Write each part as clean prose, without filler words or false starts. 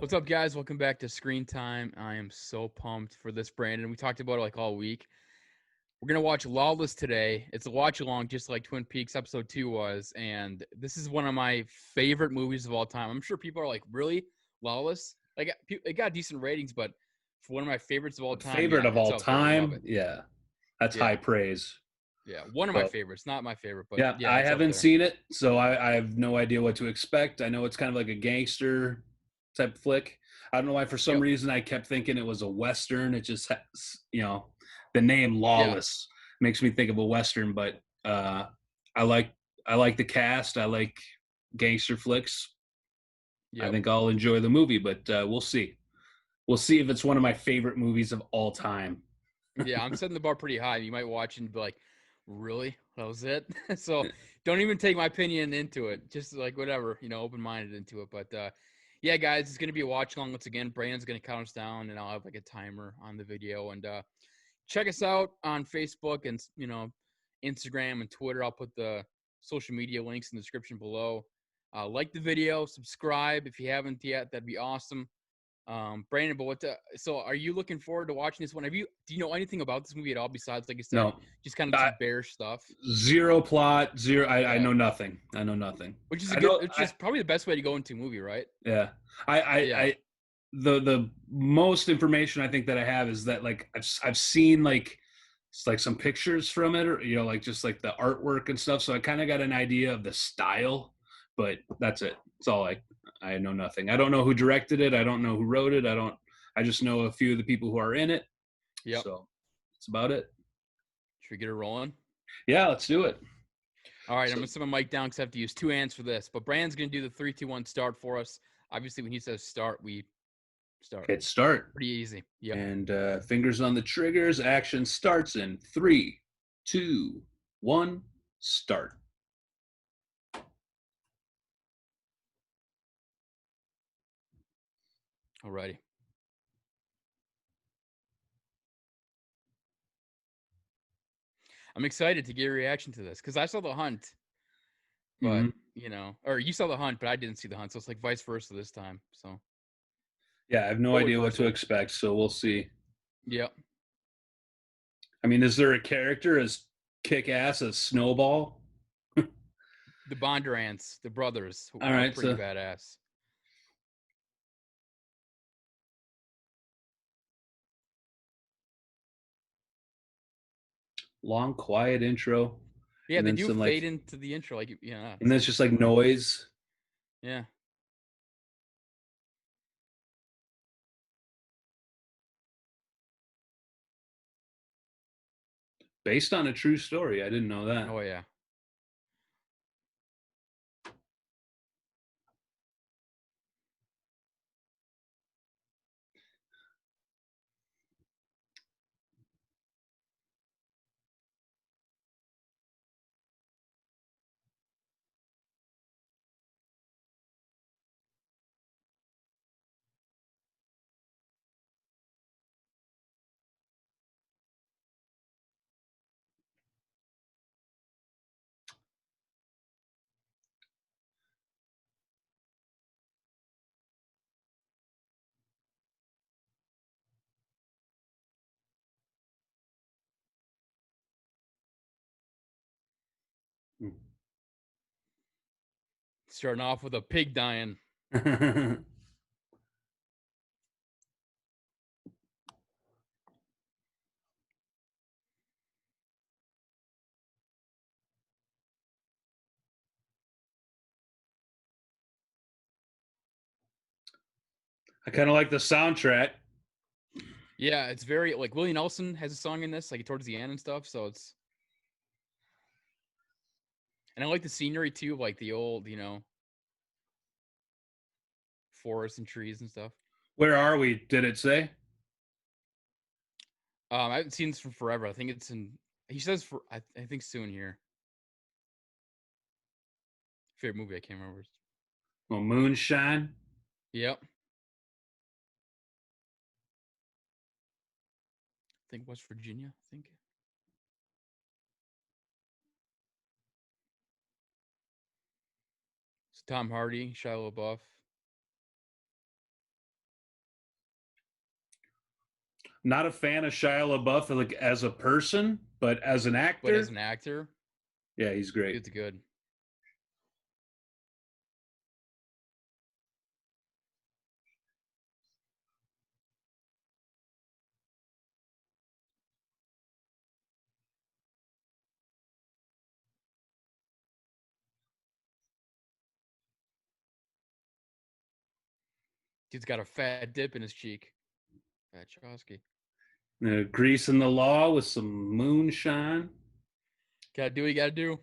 What's up, guys? Welcome back to Screen Time. I am so pumped for this, Brandon. We talked about it like all week. We're gonna watch Lawless today. It's a watch along, just like Twin Peaks Episode 2 was, and this is one of my favorite movies of all time. I'm sure people are like, "Really, Lawless?" Like, it got decent ratings, but for one of my favorites of all time, Favorite yeah, of it's all up there. I love time? it. Yeah, that's high Yeah, praise. yeah, one of my So favorites. Not my favorite, but yeah, yeah, I it's up haven't there. seen it, so I have no idea what to expect. I know it's kind of like a gangster type flick. I don't know why for some Yep. reason I kept thinking it was a Western. It just has, the name Yeah. Lawless makes me think of a Western, but I like I like the cast. I like gangster flicks. I Yep. think I'll enjoy the movie, but we'll see. We'll see if it's one of my favorite movies of all time. Yeah, I'm setting the bar pretty high. You might watch and be like, "Really? That was it?" So don't even take my opinion into it. Just like whatever, open minded into it. But yeah, guys, it's gonna be a watch along once again. Brandon's gonna count us down, and I'll have like a timer on the video. And check us out on Facebook and Instagram and Twitter. I'll put the social media links in the description below. Like the video, subscribe if you haven't yet. That'd be awesome. Brandon, but so are you looking forward to watching this one? Do you know anything about this movie at all besides, like I said, No, just kind of I, some bear stuff? zero plot, zero. I Yeah, know nothing. I know nothing. which is I know. which is probably the best way to go into a movie, right? Yeah. Yeah, The most information I think that I have is that like I've seen like it's like some pictures from it, or like just like the artwork and stuff. So I kind of got an idea of the style, but that's it. It's all I know nothing. I don't know who directed it. I don't know who wrote it. I just know a few of the people who are in it. yep. So that's about it. Should we get it rolling? Yeah, let's do it. All right, I'm So gonna set my mic down because I have to use two hands for this. But Brandon's gonna do the 3, 2, 1 start for us. Obviously, when he says start, we start. hit start. Pretty easy. Yep. And fingers on the triggers. Action starts in 3, 2, 1, start. Alrighty. I'm excited to get a reaction to this because I saw The Hunt, but Hmm. or you saw The Hunt, but I didn't see The Hunt, so it's like vice versa this time. So Yeah, I have no totally idea what to personal. expect, so we'll see. Yep. I mean, is there a character as kick ass as Snowball? The Bondurants, the brothers, who All are right, pretty so badass. long, quiet intro, Yeah, and they then do some fade like, into the intro, like and then it's just like noise yeah. based on a true story. I didn't know that. Oh yeah. Starting off with a pig dying. I kind of like the soundtrack. Yeah, it's very like Willie Nelson has a song in this, like towards the end and stuff. So and I like the scenery too, like the old, forests and trees and stuff. Where are we? Did it say? I haven't seen this for forever. I think it's in. He says for I think soon here. Favorite movie I can't remember. Well, moonshine. Yep. I think West Virginia. I think. Tom Hardy, Shia LaBeouf. Not a fan of Shia LaBeouf like as a person, but as an But as actor, an actor, yeah, he's great. it's good. Dude's got a fat dip in his cheek. Fat Chowski. Greasing the law with some moonshine. Gotta do what you gotta do.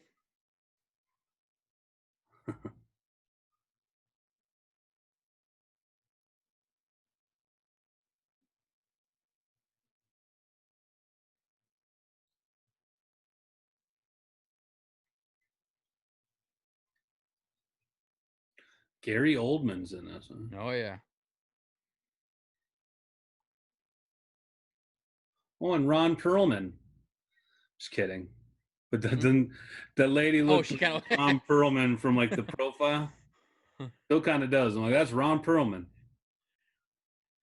Gary Oldman's in this. Huh? Oh yeah. Oh, and Ron Perlman. Just kidding. But Hmm? then that lady Oh, looked she like kind Ron of. Perlman from like the profile. Still kind of does. I'm like, that's Ron Perlman.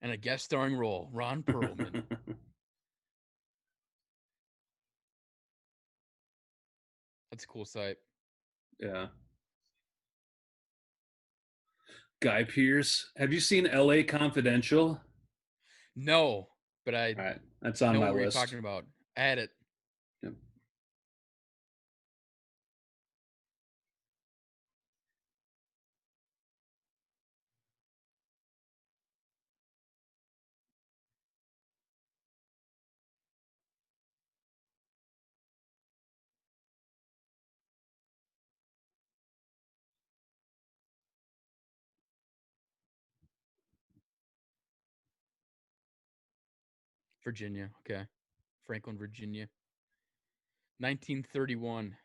And a guest starring role, Ron Perlman. That's a cool sight. Yeah. Guy Pearce. Have you seen L.A. Confidential? No, but I All right, that's on know my what you're list. talking about. Add it. Yep. Virginia. Okay. Franklin, Virginia. 1931.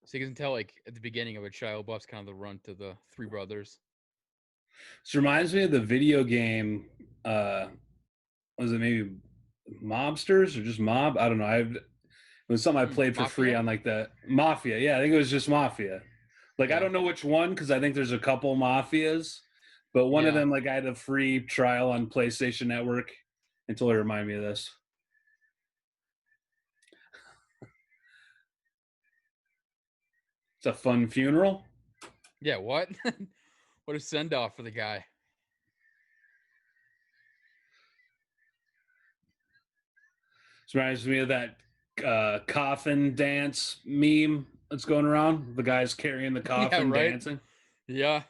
So you can tell, like, at the beginning of it, Shia LaBeouf's kind of the runt to the three brothers. This reminds me of the video game. Was it maybe Mobsters or just Mob? I don't know. It was something I played for free Mafia? on like the Mafia. Yeah, I think it was just Mafia. Like I Yeah. don't know which one because I think there's a couple Mafias, but one of Yeah. them like I had a free trial on PlayStation Network until it reminded me of this. It's a fun funeral. Yeah, what? What a send off for the guy. This reminds me of that coffin dance meme that's going around. The guy's carrying the Yeah, coffin right? dancing. Yeah.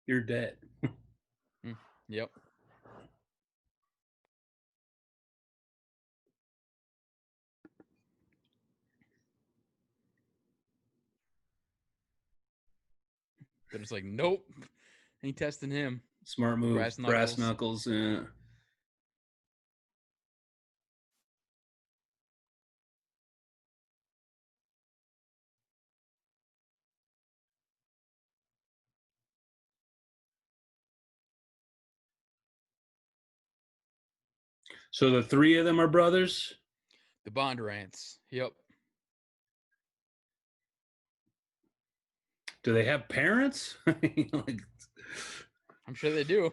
You're dead. Mm, yep. They're just like, nope. Ain't testing him. Smart move. Brass Brass knuckles. knuckles. Yeah. So the three of them are brothers. The Bondurants. Yep. Do they have parents? Like, I'm sure they do.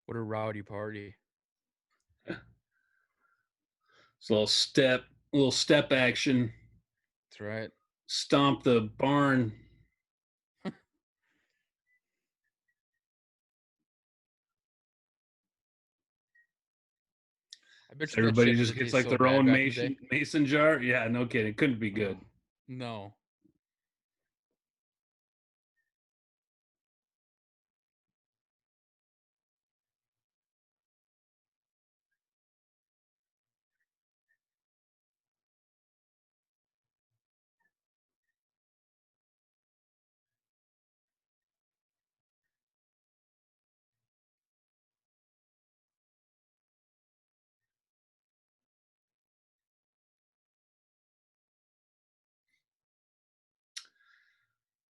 What a rowdy party. it's a little step action. That's right. Stomp the barn. I bet you that Everybody shit just doesn't gets taste like so their bad own back in the day. mason jar. Yeah, no kidding. Couldn't be Oh, good. no.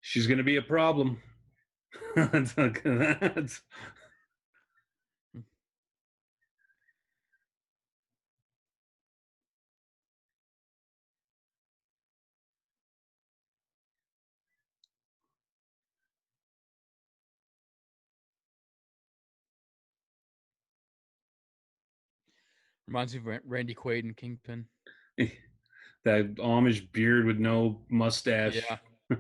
She's gonna be a problem. That's- Reminds me of Randy Quaid and Kingpin. that Amish beard with no mustache. Yeah.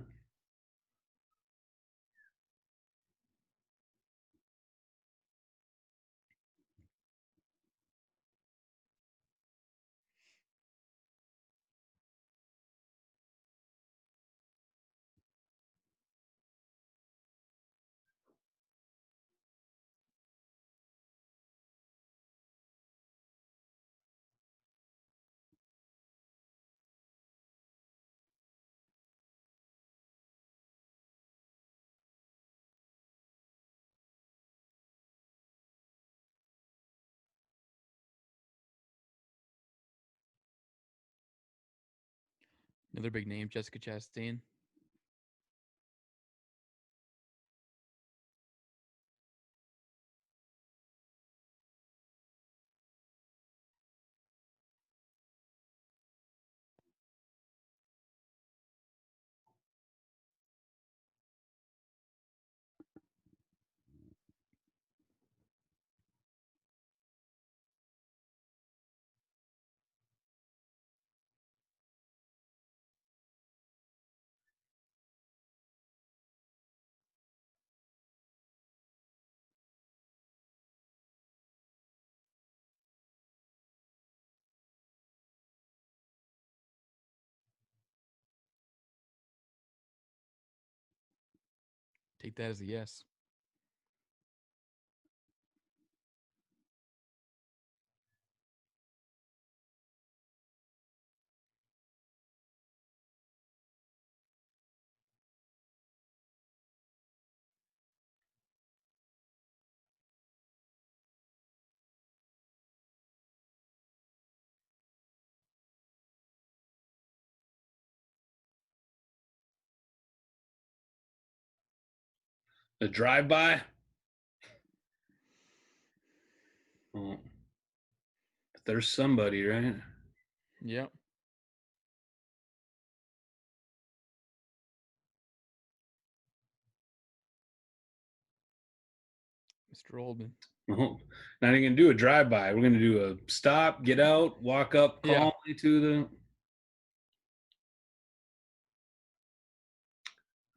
Another big name, Jessica Chastain. Take that as a yes. The drive by. Oh, there's somebody, right? Yep. Mr. Oldman. Oh, not even gonna do a drive by. We're gonna do a stop, get out, walk up Yeah. calmly to the.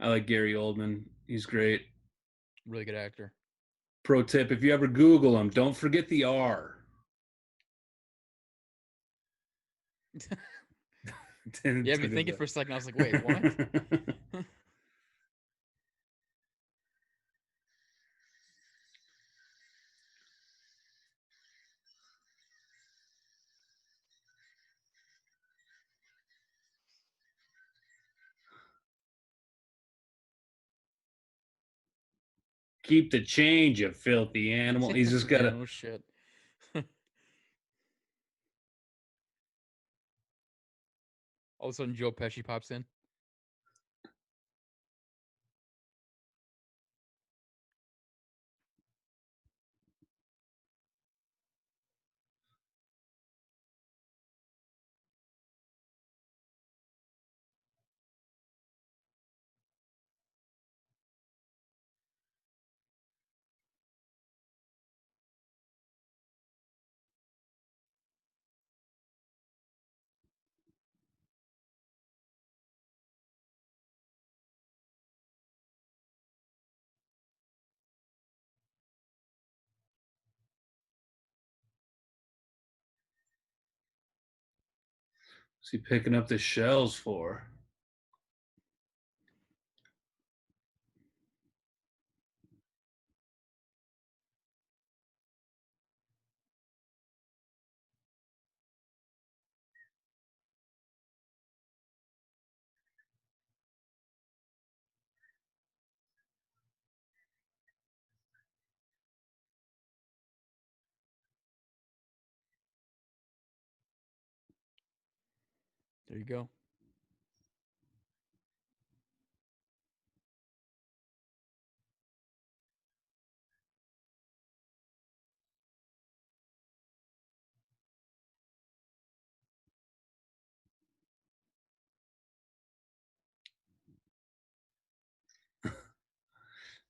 I like Gary Oldman. He's great. Really good actor. Pro tip: if you ever Google him, don't forget the R. You had me thinking for a second. I was like, wait, what? Keep the change, you filthy animal. He's just got Yeah, to. no shit. All of a sudden, Joe Pesci pops in. What's he picking up the shells for? There you go.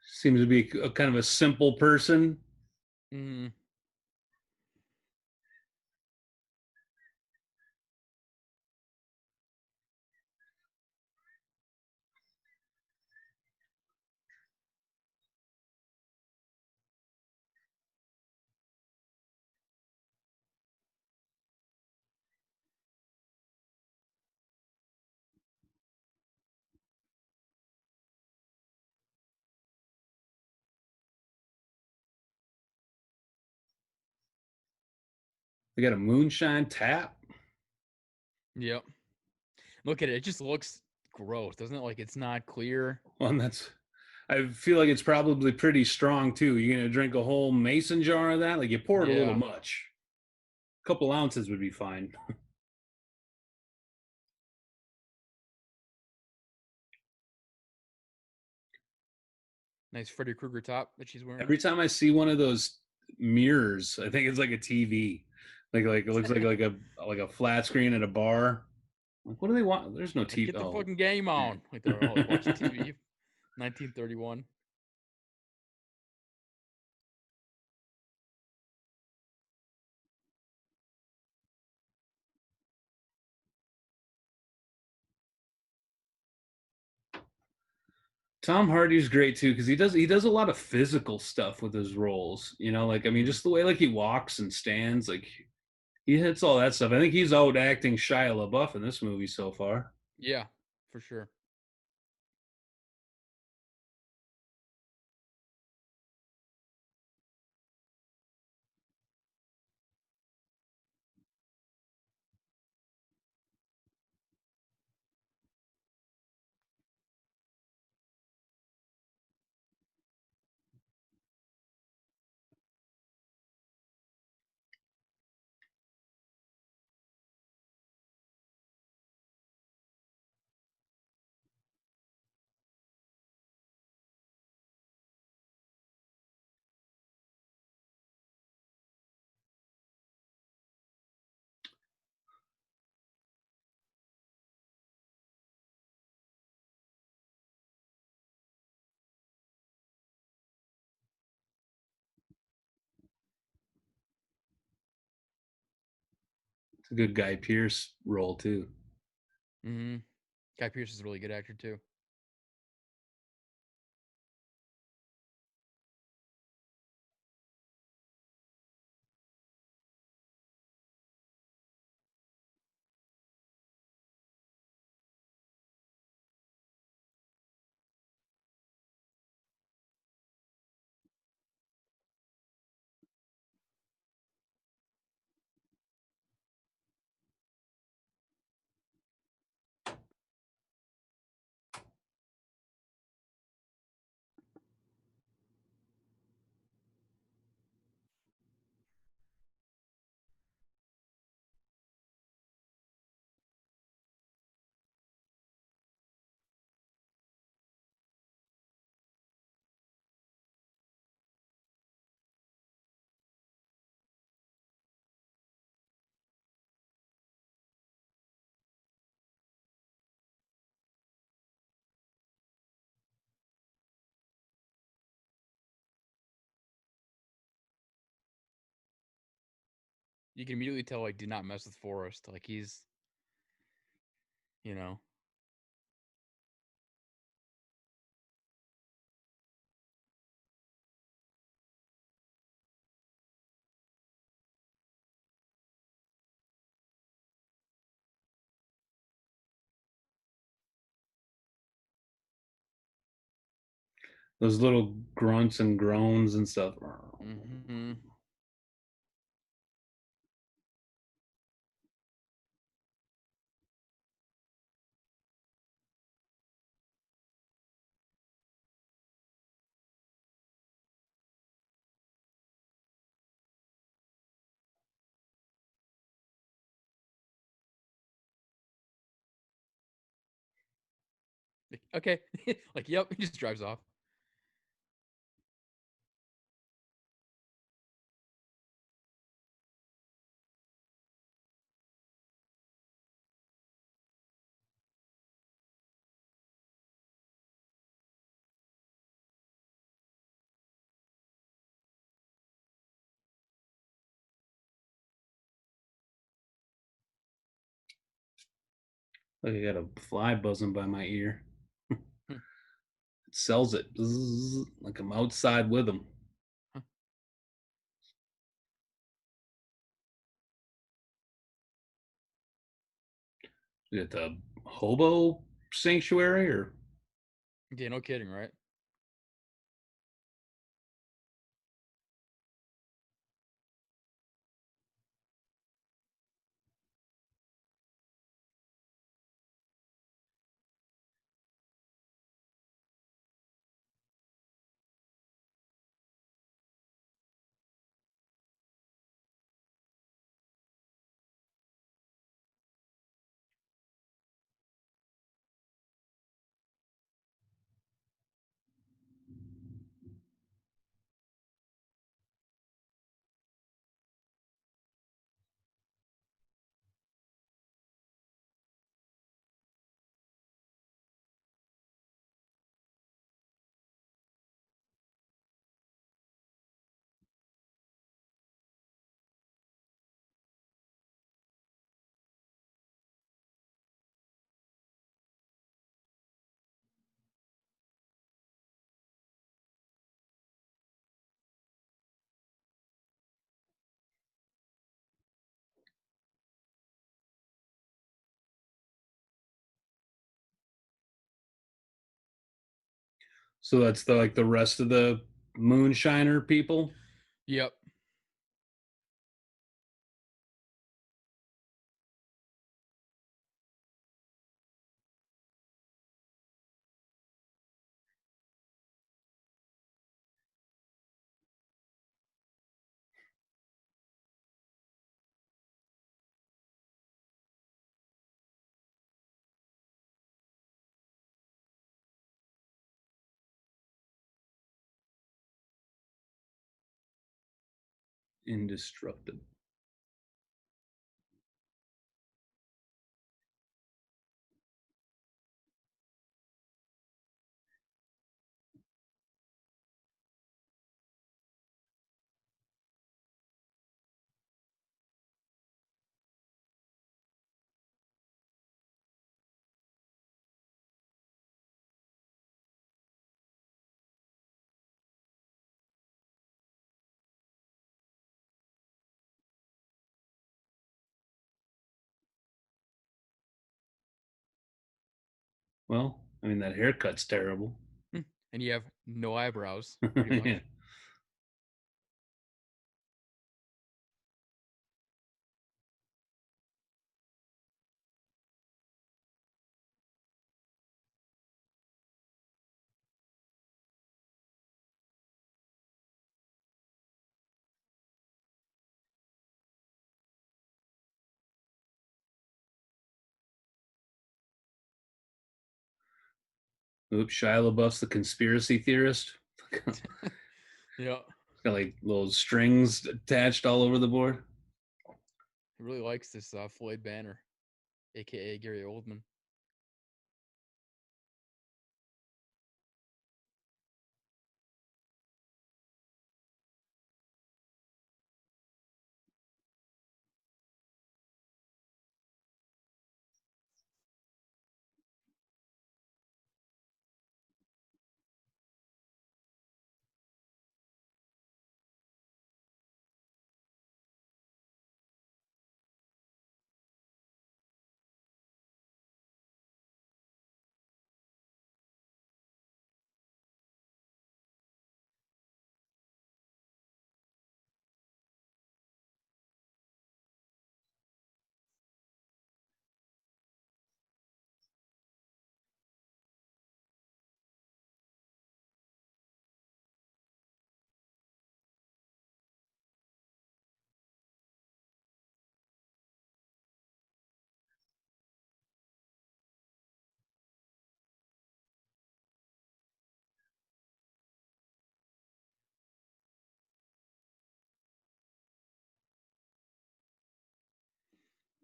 Seems to be a kind of a simple person. Mm, They got a moonshine tap. yep. Look at it. It just looks gross, doesn't it? Like it's not clear. Well, that's. I feel like it's probably pretty strong too. You're gonna drink a whole mason jar of that? Like you poured a little Yeah. much. A couple ounces would be fine. Nice Freddy Krueger top that she's wearing. Every time I see one of those mirrors, I think it's like a TV. Like it looks like a flat screen at a bar. Like, what do they want? There's no Like, TV. get the Oh, fucking game yeah. on. Like they're all like watching TV. 1931. Tom Hardy's great too because he does a lot of physical stuff with his roles. You know, like I mean, Mm, just the way like he walks and stands, like he hits all that stuff. I think he's out acting Shia LaBeouf in this movie so far. yeah, for sure. It's a good Guy Pearce role too. Mm-hmm. Guy Pearce is a really good actor too. You can immediately tell like do not mess with Forrest. Like he's you know. Those little grunts and groans and stuff. Mm-hmm. Okay. Like yep, he just drives off. Like I got a fly buzzing by my ear. Hmm. It sells it. Bzzz, like I'm outside with them. Huh. Is it the hobo sanctuary or Yeah, no kidding, right? so that's the like the rest of the moonshiner people? Yep. Indestructible. Well, I mean that haircut's terrible. Hmm. And you have no eyebrows, pretty Yeah. much. Oops, Shia LaBeouf's the conspiracy theorist. Yeah. Got like little strings attached all over the board. He really likes this Floyd Banner, aka Gary Oldman.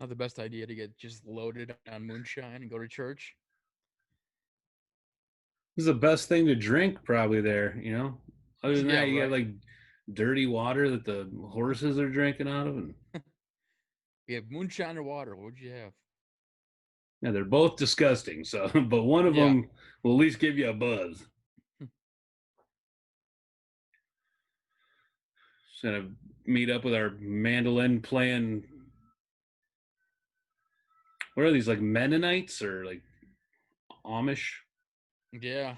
Not the best idea to get just loaded on moonshine and go to church. This is the best thing to drink, probably there. Other than Yeah, that, you got right. like dirty water that the horses are drinking out of, and You have moonshine or water. What would you have? yeah, they're both disgusting. So, but one of Yeah. them will at least give you a buzz. Just gonna meet up with our mandolin playing. What are these, like Mennonites or like Amish? Yeah.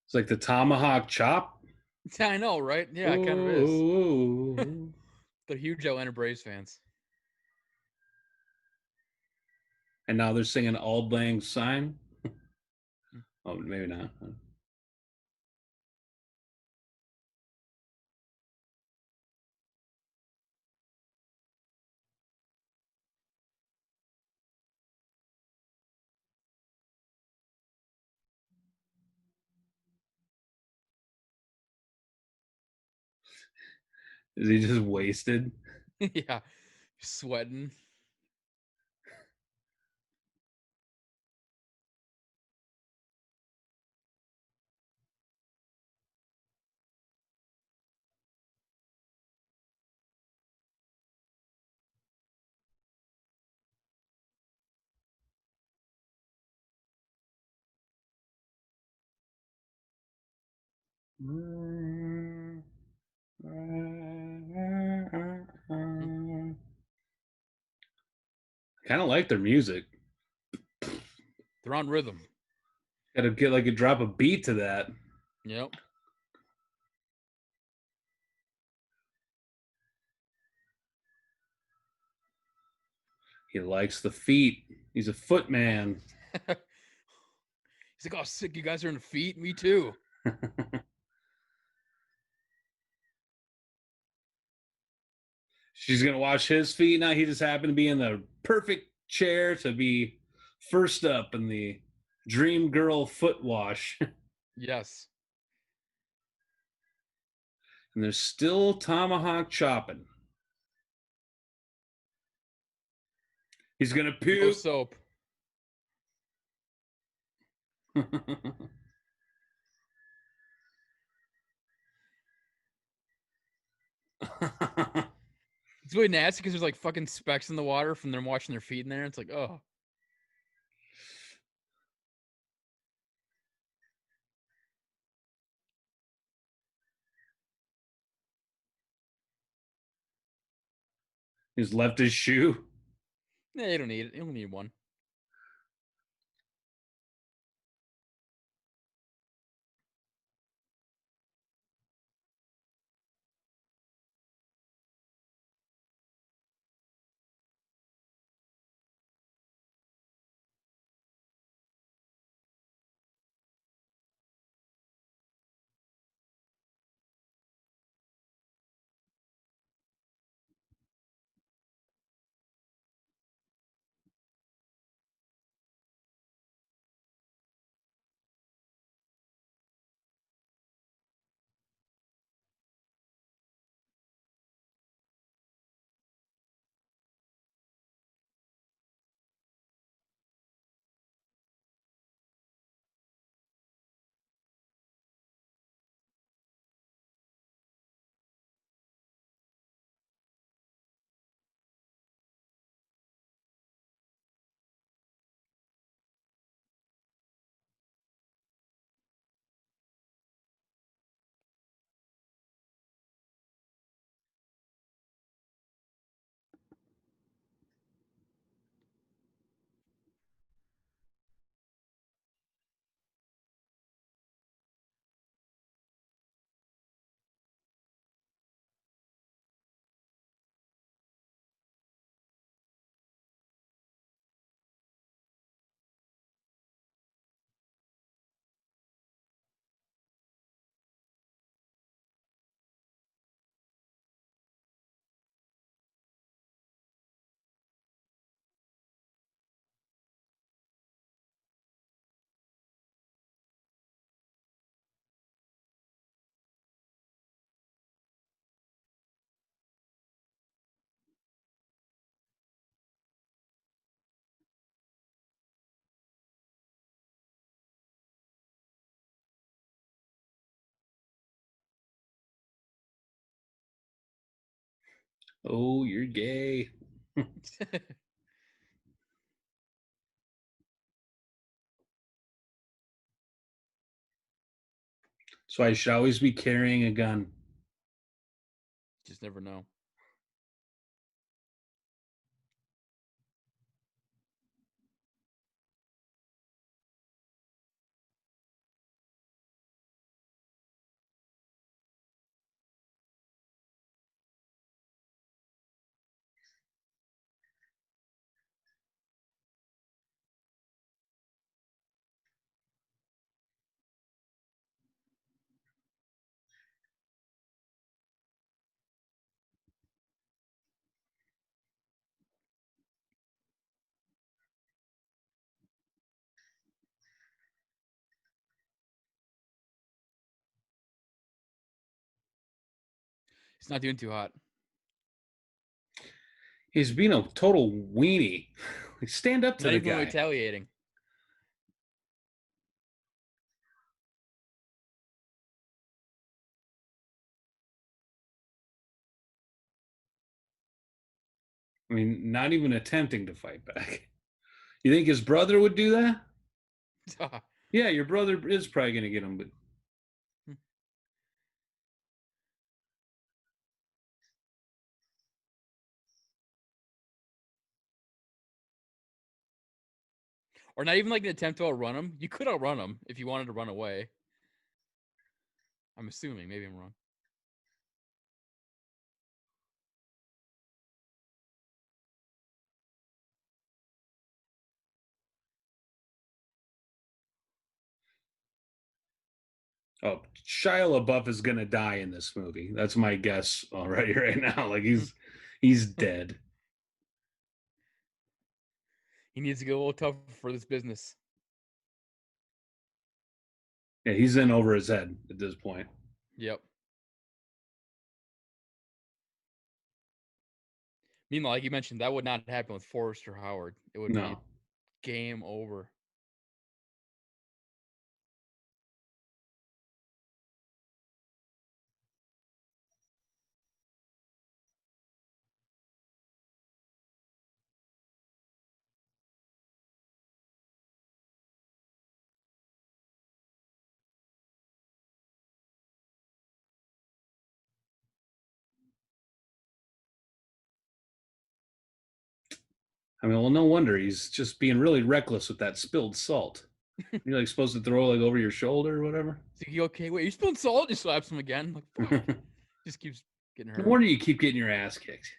It's like the tomahawk chop. I know, right? Yeah, it kind of is. Oh, They're huge Atlanta Braves fans. and now they're singing "Auld Lang Syne." Oh, maybe not. Is he just wasted? Yeah. Sweating. Kind of like their music. They're on rhythm. Got to get like a drop a beat to that. Yep. He likes the feet. He's a foot man. He's like, oh, sick. You guys are in feet. Me too. She's gonna wash his feet now. He just happened to be in the perfect chair to be first up in the Dream Girl foot wash. Yes. And there's still tomahawk chopping. He's gonna No puke. soap. It's really nasty because there's like fucking specks in the water from them washing their feet in there. It's like, oh, He's left his shoe. yeah, you don't need it. You don't need one. Oh, you're gay. So I should always be carrying a gun. Just never know. It's not doing too hot. He's being a total weenie. Stand up He's to not the even guy. retaliating. I mean, not even attempting to fight back. You think his brother would do that? Yeah, your brother is probably going to get him, but Or not even like an attempt to outrun him. You could outrun him if you wanted to run away. I'm assuming. Maybe I'm wrong. oh, Shia LaBeouf is going to die in this movie. That's my guess already right now. Like he's dead. He needs to get a little tougher for this business. Yeah, he's in over his head at this point. Yep. Meanwhile, like you mentioned, that would not happen with Forrester Howard. It would be No. game over. I mean, well, no wonder he's just being really reckless with that spilled salt. You're like supposed to throw like over your shoulder or whatever. So he okay? Wait, you spilled salt? Just slaps him again. Like fuck. No Just keeps getting hurt. wonder you keep getting your ass kicked.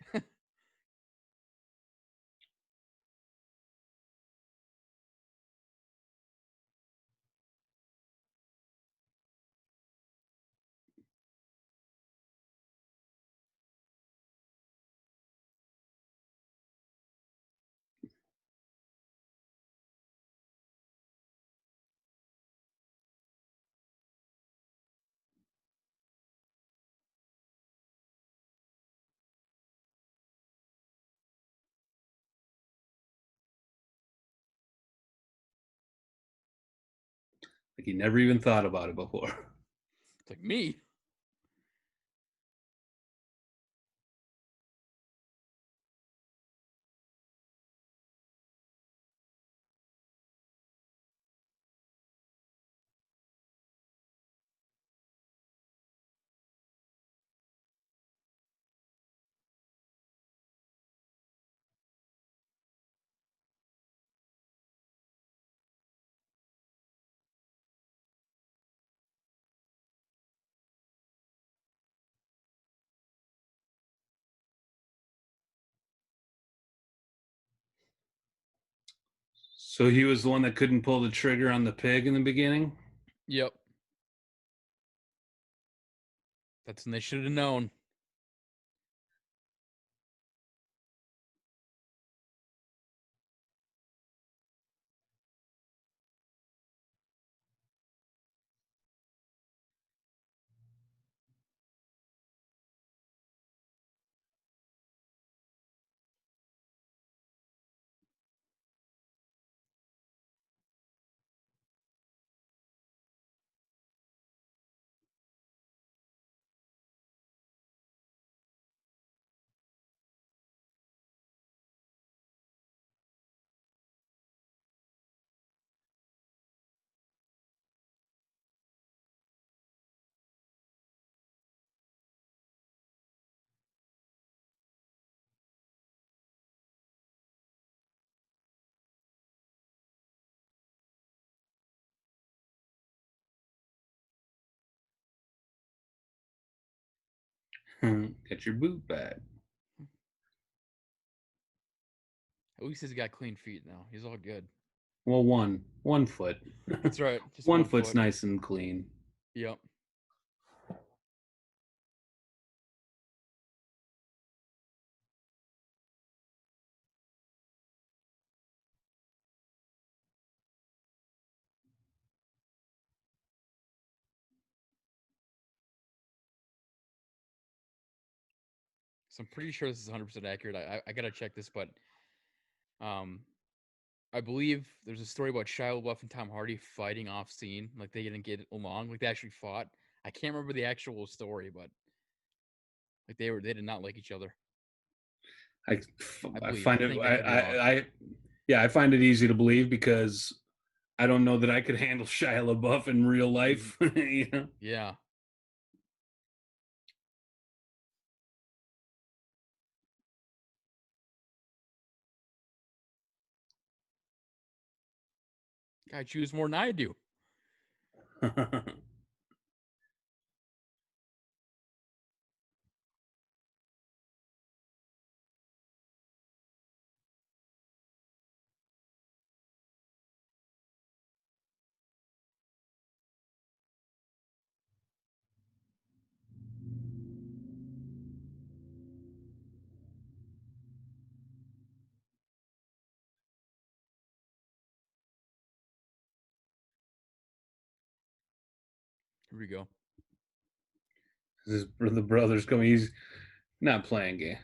Like he never even thought about it before. It's like me. So he was the one that couldn't pull the trigger on the pig in the beginning. Yep. That's when they should have known. Get your boot back. At least he's got clean feet now. He's all good. Well, one foot. That's right. Just One one foot's foot. nice and clean. Yep. So I'm pretty sure this is 100% accurate. I gotta check this, but um, I believe there's a story about Shia LaBeouf and Tom Hardy fighting off scene. Like they didn't get along. Like they actually fought. I can't remember the actual story, but like they did not like each other. I, I I believe. find I it. think I could be wrong. Yeah, I find it easy to believe because I don't know that I could handle Shia LaBeouf in real Mhm. life. You know? Yeah. Guy choose more than I do. Here we go. The brothers coming. He's not playing game.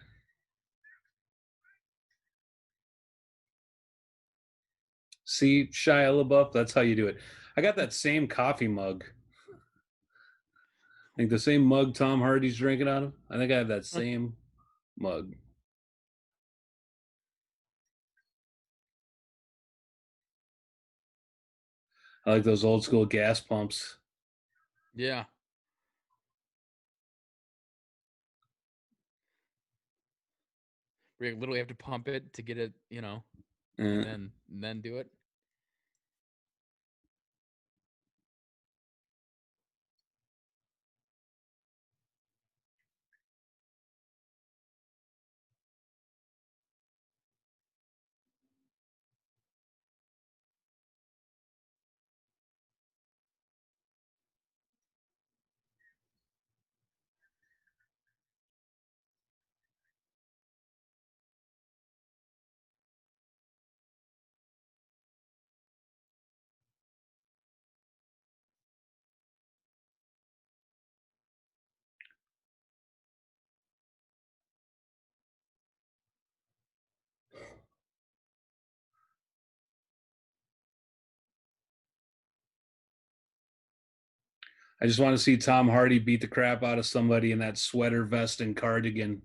See, Shia LaBeouf. That's how you do it. I got that same coffee mug. I think the same mug Tom Hardy's drinking out of. I think I have that same mug. I like those old school gas pumps. Yeah. We literally have to pump it to get it, Uh, and then do it. I just want to see Tom Hardy beat the crap out of somebody in that sweater vest and cardigan.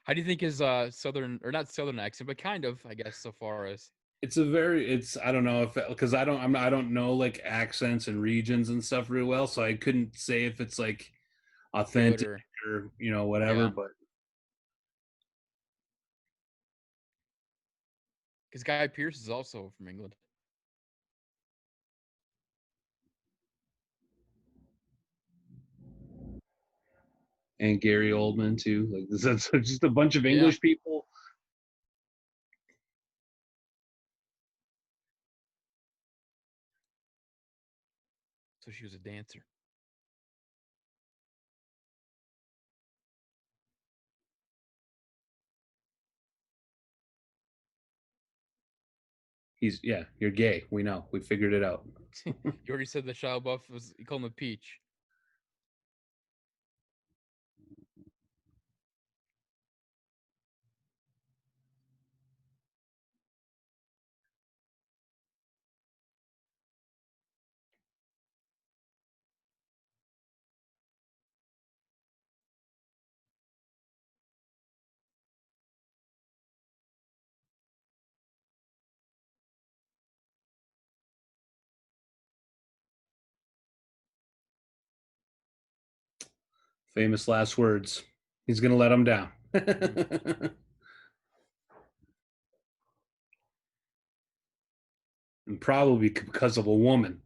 How do you think his southern or not southern accent, but kind of, I guess, so far as It's I don't know if because I don't know like accents and regions and stuff real well, so I couldn't say if it's like good authentic or or whatever. yeah? But Because Guy Pearce is also from England. and Gary Oldman too, like that's just a bunch of Yeah. English people. So she was a dancer. You're gay. We know. We figured it out. You already said that Shia LaBeouf was you call him a peach. Famous last words. He's gonna let him down. Mm. and probably because of a woman.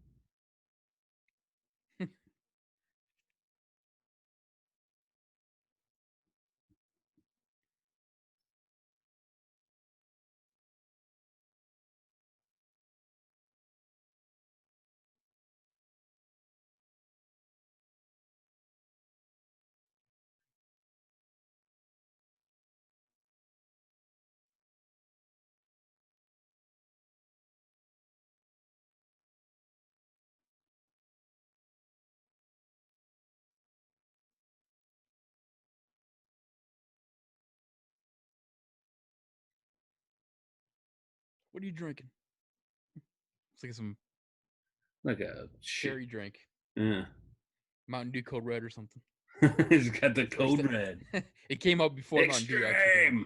What are you drinking? It's like some Like a shit. cherry drink, Yeah. Mountain Dew Code Red or something. He's got the Or is code red. that, it came out before Mountain Dew actually came out. Extreme.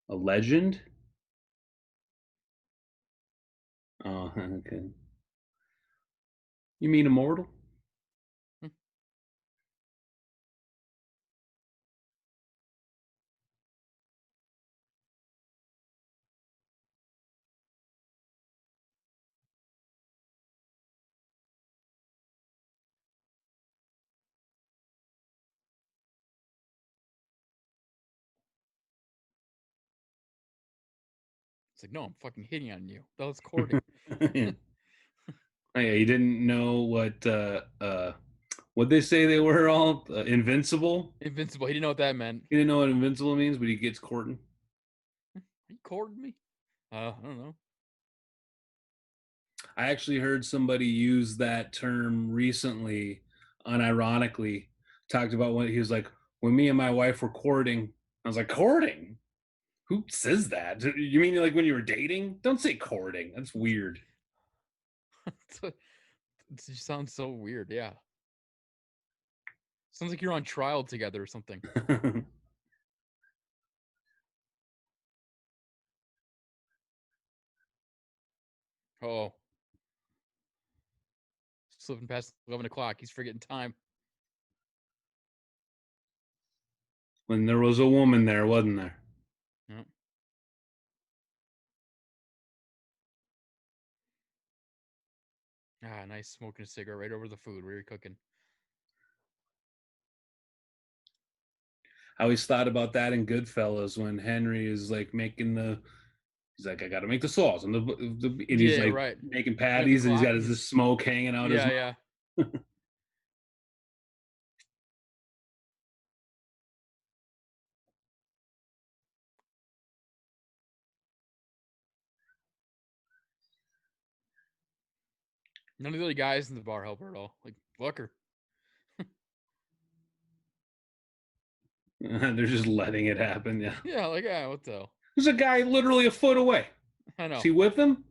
A legend? Oh, okay. You mean immortal? It's like, no, I'm fucking hitting on you. That was courting. Yeah. Oh, yeah, you didn't know what they say they were all invincible. Invincible. He didn't know what that meant. You didn't know what invincible means, but he gets courting. He courted me. I don't know. I actually heard somebody use that term recently, unironically, talked about when he was like, when me and my wife were courting. I was like, courting? Who says that? You mean like when you were dating? Don't say courting. That's weird. It just sounds so weird. Yeah. Sounds like you're on trial together or something. Oh, slipping past 11 o'clock. He's forgetting time. When there was a woman there, wasn't there? Yep. Ah, nice smoking a cigarette right over the food where you're cooking. I always thought about that in Goodfellas when Henry is like making the. He's like, I got to make the sauce, and and he's Yeah, like right. making Looking at the patties, and he's clock got and his he's, this smoke hanging out his yeah, mouth. yeah. None of the other guys in the bar help her at all. Like, fuck her. They're just letting it happen. Yeah, Yeah, like, ah, what the hell? there's a guy literally a foot away. I Is know. he with him?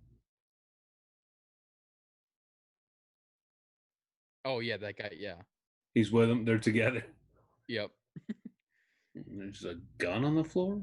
Oh, yeah, that guy. Yeah. He's with him. They're together. Yep. There's a gun on the floor.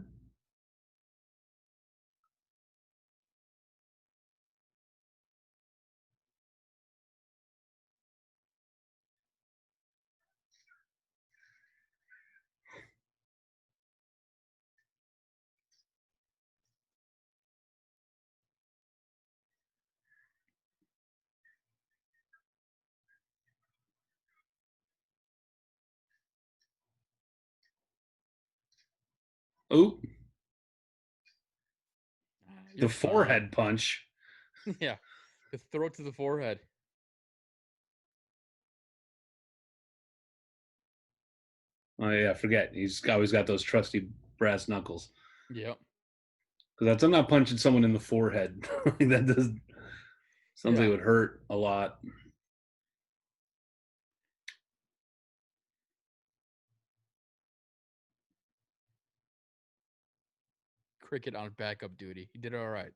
Oh, Ah, the you're fine. forehead punch. Yeah. The throat to the forehead. Oh yeah, I forget. He's always got those trusty brass knuckles. Yep. Because that's I'm not punching someone in the forehead. That does sounds like it Yeah. would hurt a lot. Cricket on backup duty. He did all right.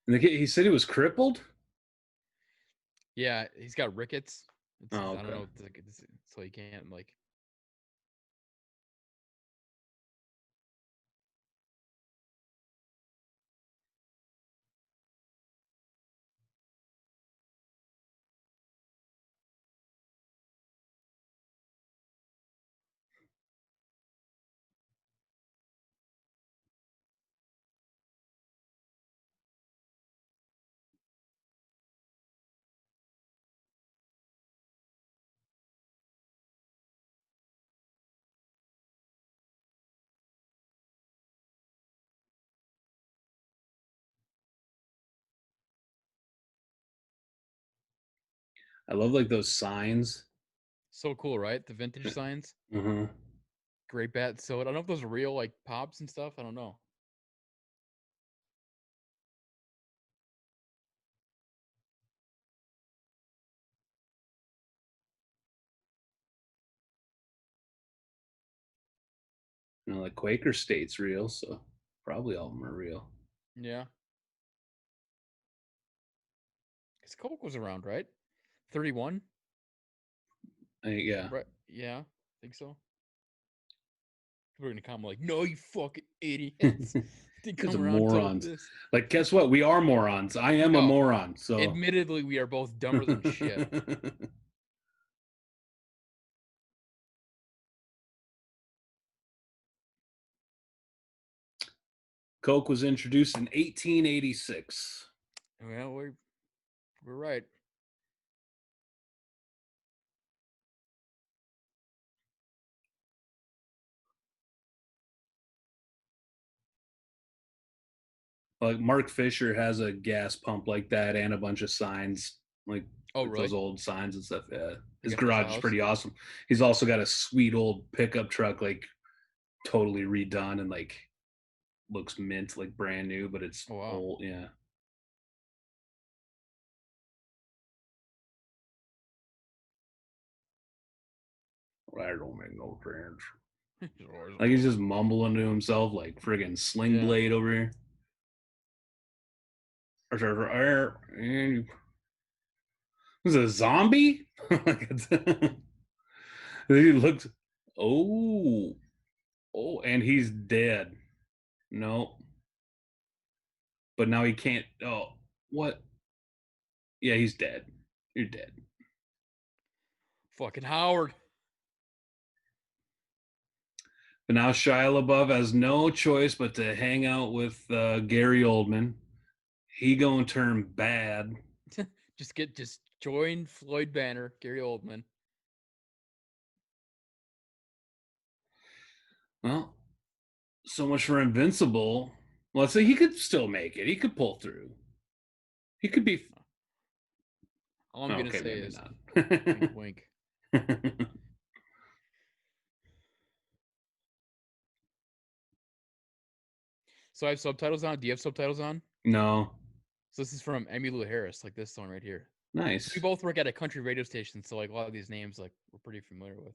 And he said he was crippled. Yeah, he's got rickets. Oh, I don't okay. know. So he can't like. I love like those signs. So cool, right? The vintage signs. Uh-huh. Great bat soda. I don't know if those are real like pops and stuff. I don't know. You know, like Quaker State's real, so probably all of them are real. Yeah. Because Coke was around, right? 31? Yeah. Right. Yeah. I think so. People are going to comment like, no, you fucking idiots. Didn't Because come of around until morons. this. Like, guess what? We are morons. I am a No. moron. So Admittedly, we are both dumber than shit. Coke was introduced in 1886. Well, we're right. Like Mark Fisher has a gas pump like that and a bunch of signs, like Oh, with those really? old signs and stuff. Yeah, Like his at his garage is house? pretty awesome. He's also got a sweet old pickup truck, like totally redone and like looks mint, like brand new, but it's Oh, wow. old. Yeah, I don't make no sense. Like he's just mumbling to himself, like friggin' Sling Yeah. Blade over here. Is it a zombie? He looked. Oh, oh, and he's dead. No, but now he can't. Oh, what? Yeah, he's dead. You're dead. Fucking Howard. But now Shia LaBeouf has no choice but to hang out with Gary Oldman. He gonna turn bad. just join Floyd Banner, Gary Oldman. Well, so much for Invincible. Well, let's say he could still make it. He could pull through. He could be. All I'm gonna Okay, say maybe is not. wink wink. So I have subtitles on. Do you have subtitles on? No. So this is from Emmylou Harris, like this one right here. So we Nice. both work at a country radio station, so like a lot of these names like we're pretty familiar with.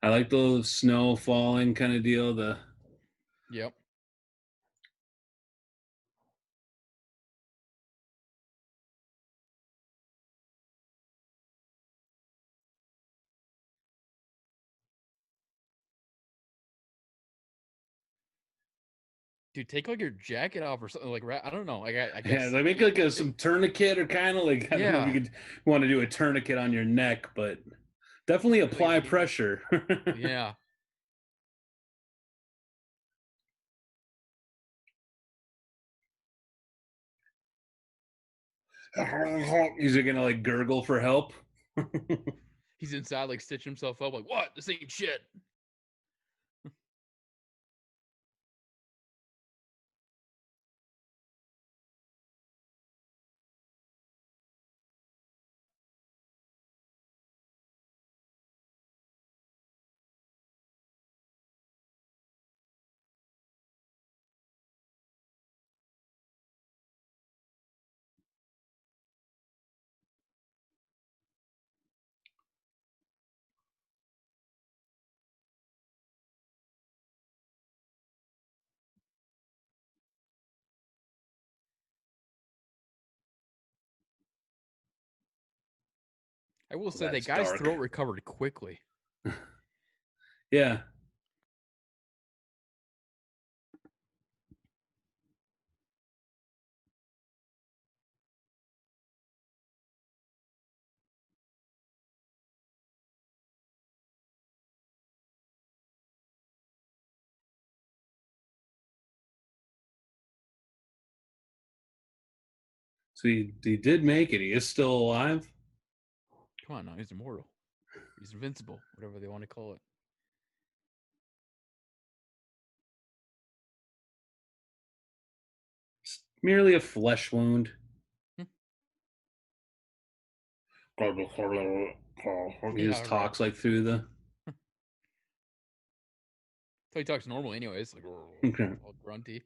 I like the snow falling kind of deal. The Yep. Dude, take like your jacket off or something like I don't know. Like I yeah, guess they make like some tourniquet or kind of like I don't know if you yeah. could want to do a tourniquet on your neck, but definitely Like apply pressure. yeah. He's gonna like gurgle for help. He's inside like stitching himself up like what? This ain't shit. I will Oh, say that that's guy's dark. throat recovered quickly. Yeah. So he did make it. He is still alive. Come on now, he's immortal. He's invincible, whatever they want to call it. Merely a flesh wound. Hmm. He Yeah, just right. talks like through the. So he talks normal, anyways, like Okay. all grunty.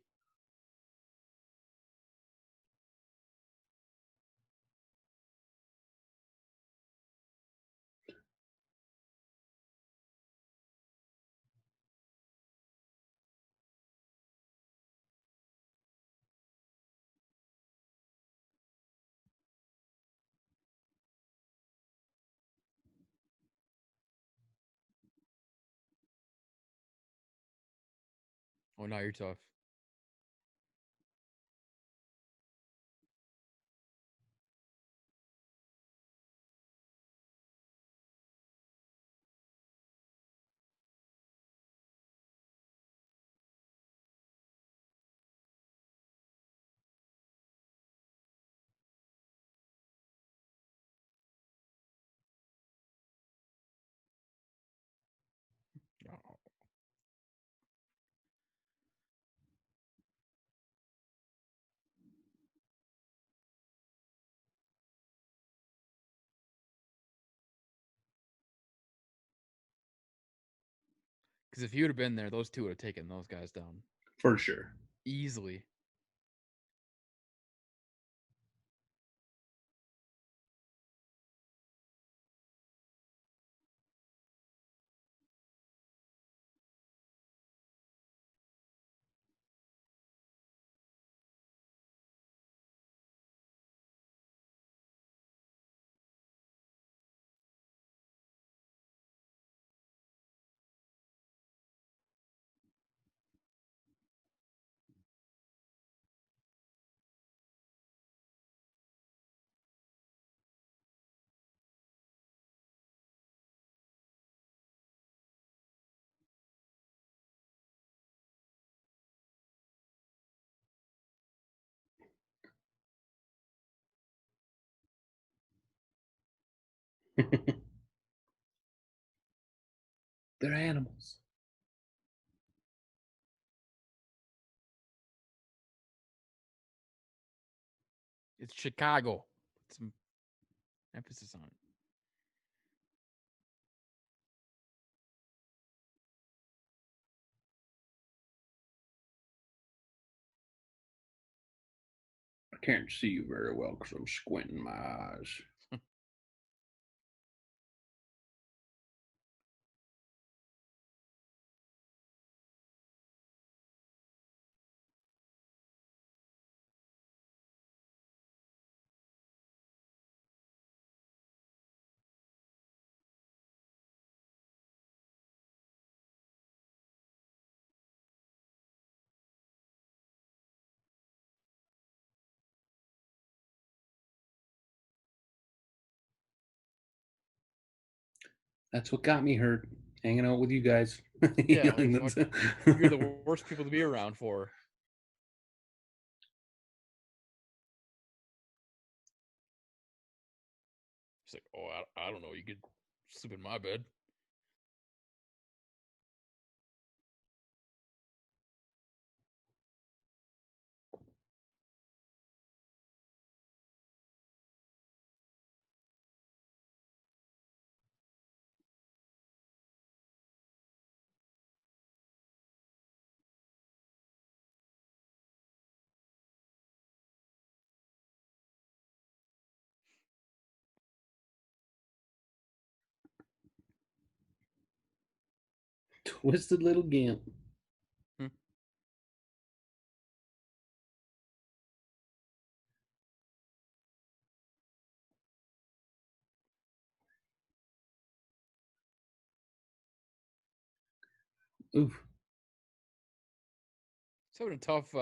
Oh, now you're tough. Because if you would have been there, those two would have taken those guys down For sure. easily. They're animals. It's Chicago. Put some emphasis on it. I can't see you very well because I'm squinting my eyes. That's what got me hurt. Hanging out with you guys. Yeah, like fuck. You're the worst people to be around for. He's like, oh, I don't know. You could sleep in my bed. Twisted little gimp. Hmm. Oof. It's having a tough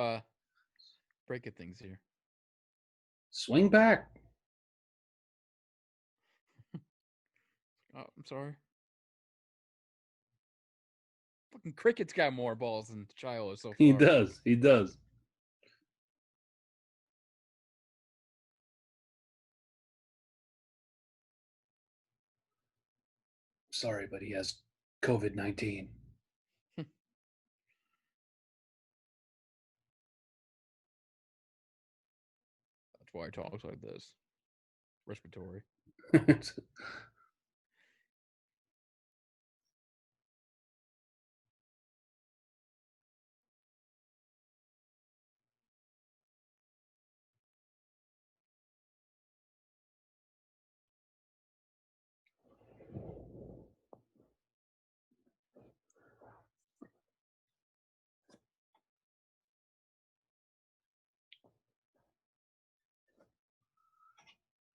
break of things here. Swing back. Oh, I'm sorry. Fucking Cricket's got more balls than Shiloh so He far. does. He does. Sorry, but he has COVID-19. why he talks like this. Respiratory.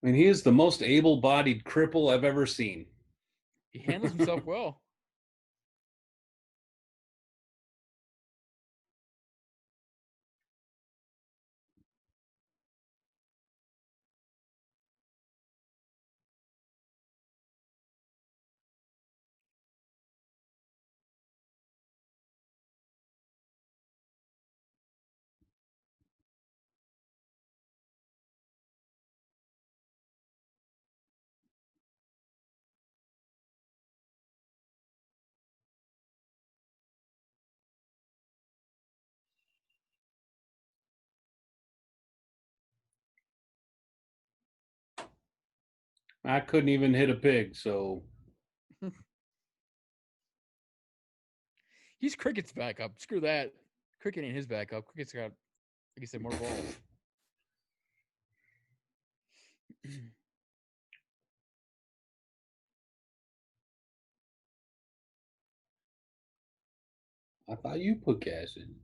I mean, he is the most able-bodied cripple I've ever seen. He handles himself well. I couldn't even hit a pig, so He's Cricket's backup. Screw that. Cricket ain't his backup. Cricket's got, like I said, more balls. I thought you put gas in.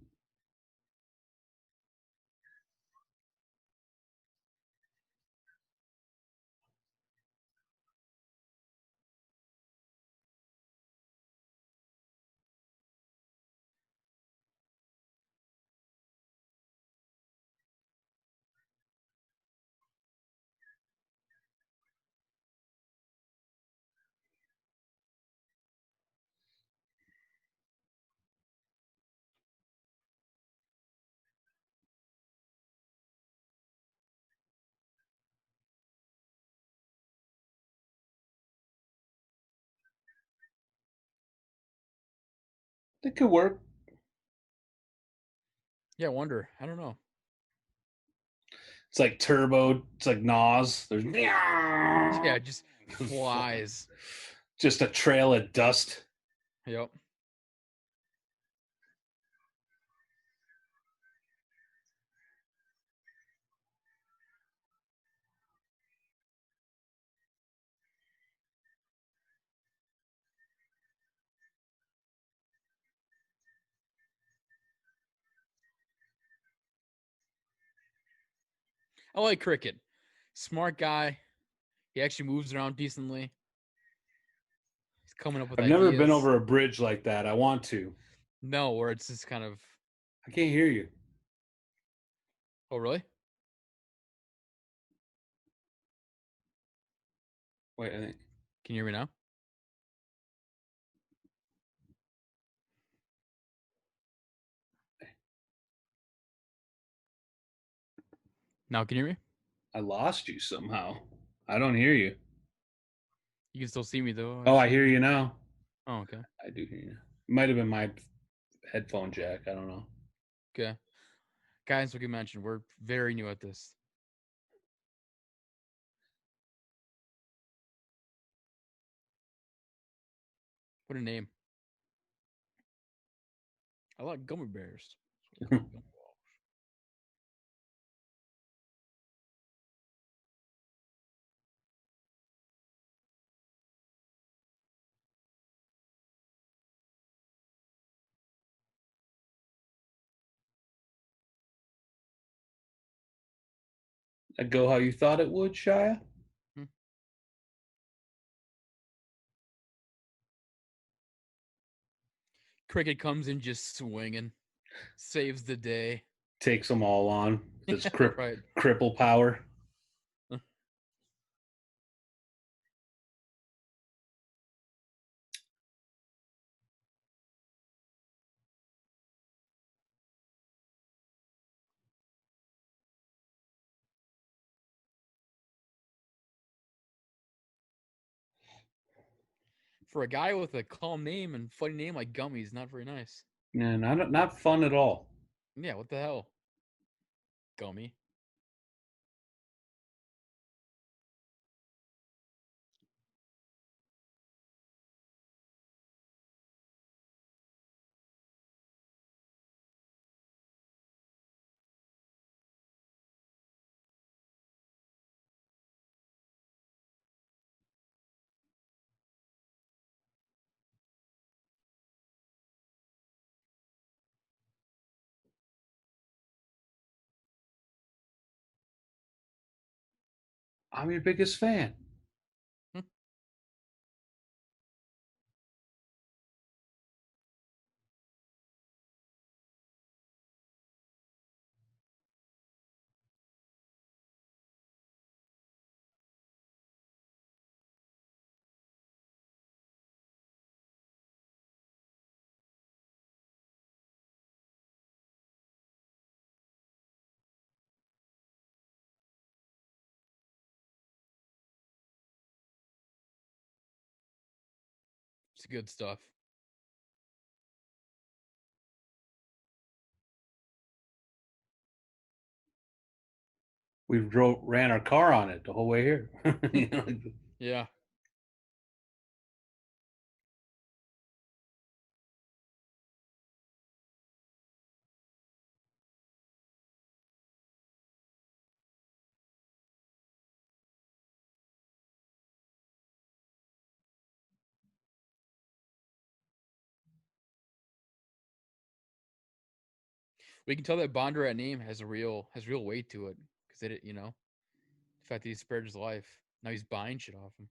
It could work. Yeah, I wonder. I don't know. It's like turbo. It's like Nas. There's Yeah, it just flies. just a trail of dust. Yep. I like Cricket. Smart guy. He actually moves around decently. He's coming up with I've never been ideas. over a bridge like that. I want to. No, where it's just kind of. I can't hear you. Oh, really? Wait, I think Can you hear me now? Now, can you hear me? I lost you somehow. I don't hear you. You can still see me though. Oh, I hear you now. Oh, okay. I do hear you. Might have been my headphone jack. I don't know. Okay. Guys, like you mentioned, we're very new at this. What a name. I like gummy bears. That go how you thought it would, Shia? Hmm. Cricket comes in just swinging, saves the day. Takes them all on. This Right. cripple power. For a guy with a calm name and funny name like Gummies, not very nice. Yeah, not fun at all. Yeah, what the hell? Gummy. I'm your biggest fan. Hmm. It's good stuff. We ran our car on it the whole way here. You know, Yeah. We can tell that Bondurant name has real weight to it because it, you know, the fact that he spared his life. Now he's buying shit off him.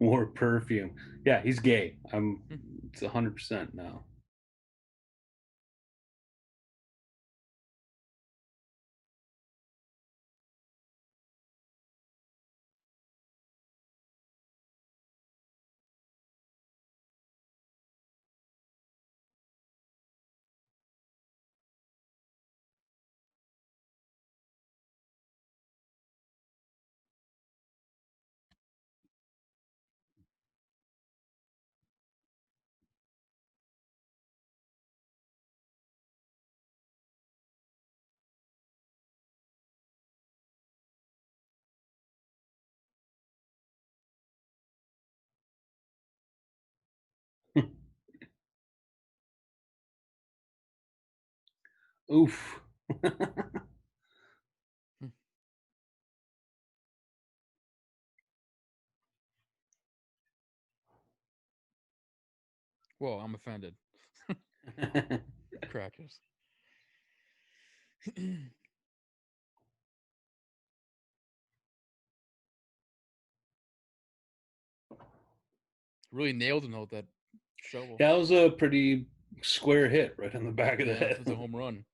more perfume. Yeah, he's gay. Hmm. It's 100% now. Oof. Hmm. Whoa, I'm offended. Crackers. Really nailed him with that shovel. That was a pretty square hit right on the back of the Yeah, head. that's a home run.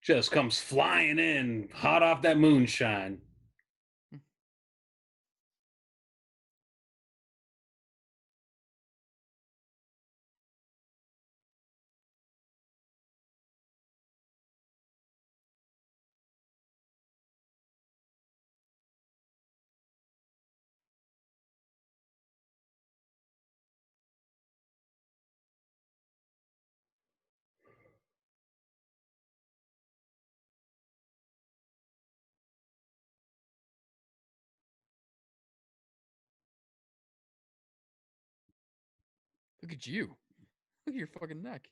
Just comes flying in, hot off that moonshine. Look at you. Look at your fucking neck.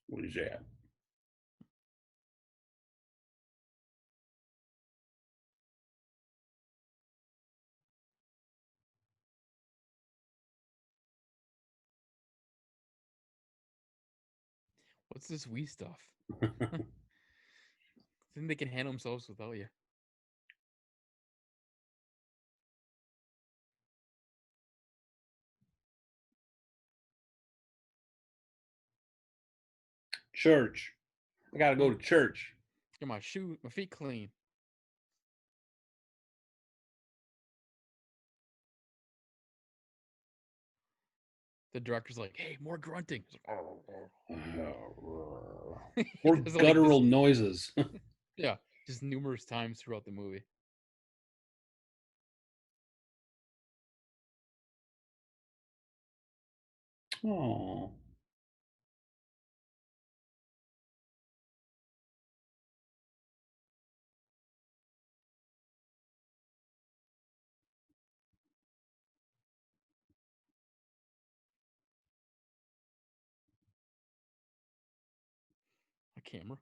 What is that? What's this wee stuff? think they can handle themselves without you. Church. I gotta go Hmm. to church. Get my feet clean. The director's like, "Hey, more grunting." He More does it like this. guttural noises. Yeah, just numerous times throughout the movie. Oh. A camera.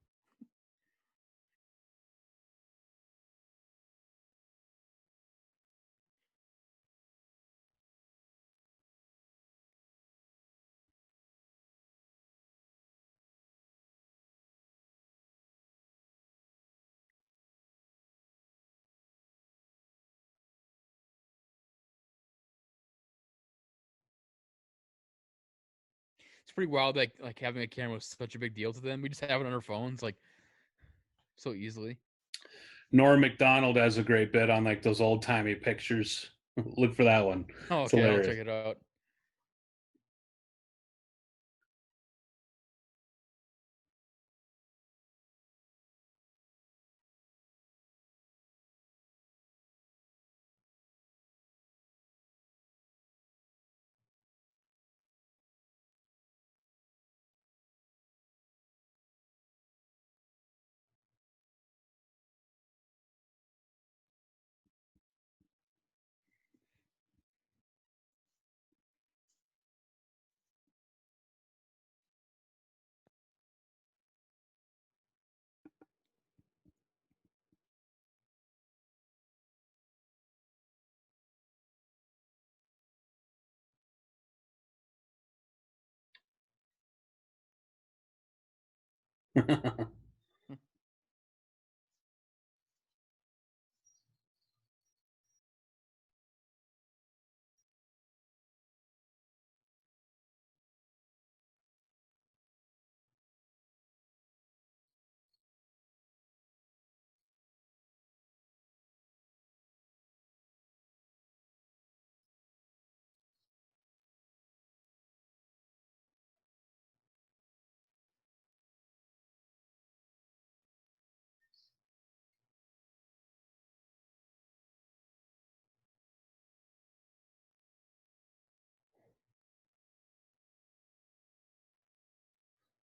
It's pretty wild. Like having a camera was such a big deal to them. We just have it on our phones, like so easily. Norm Macdonald has a great bit on like those old timey pictures. Look for that one. Oh, It's okay, I'll hilarious. check it out.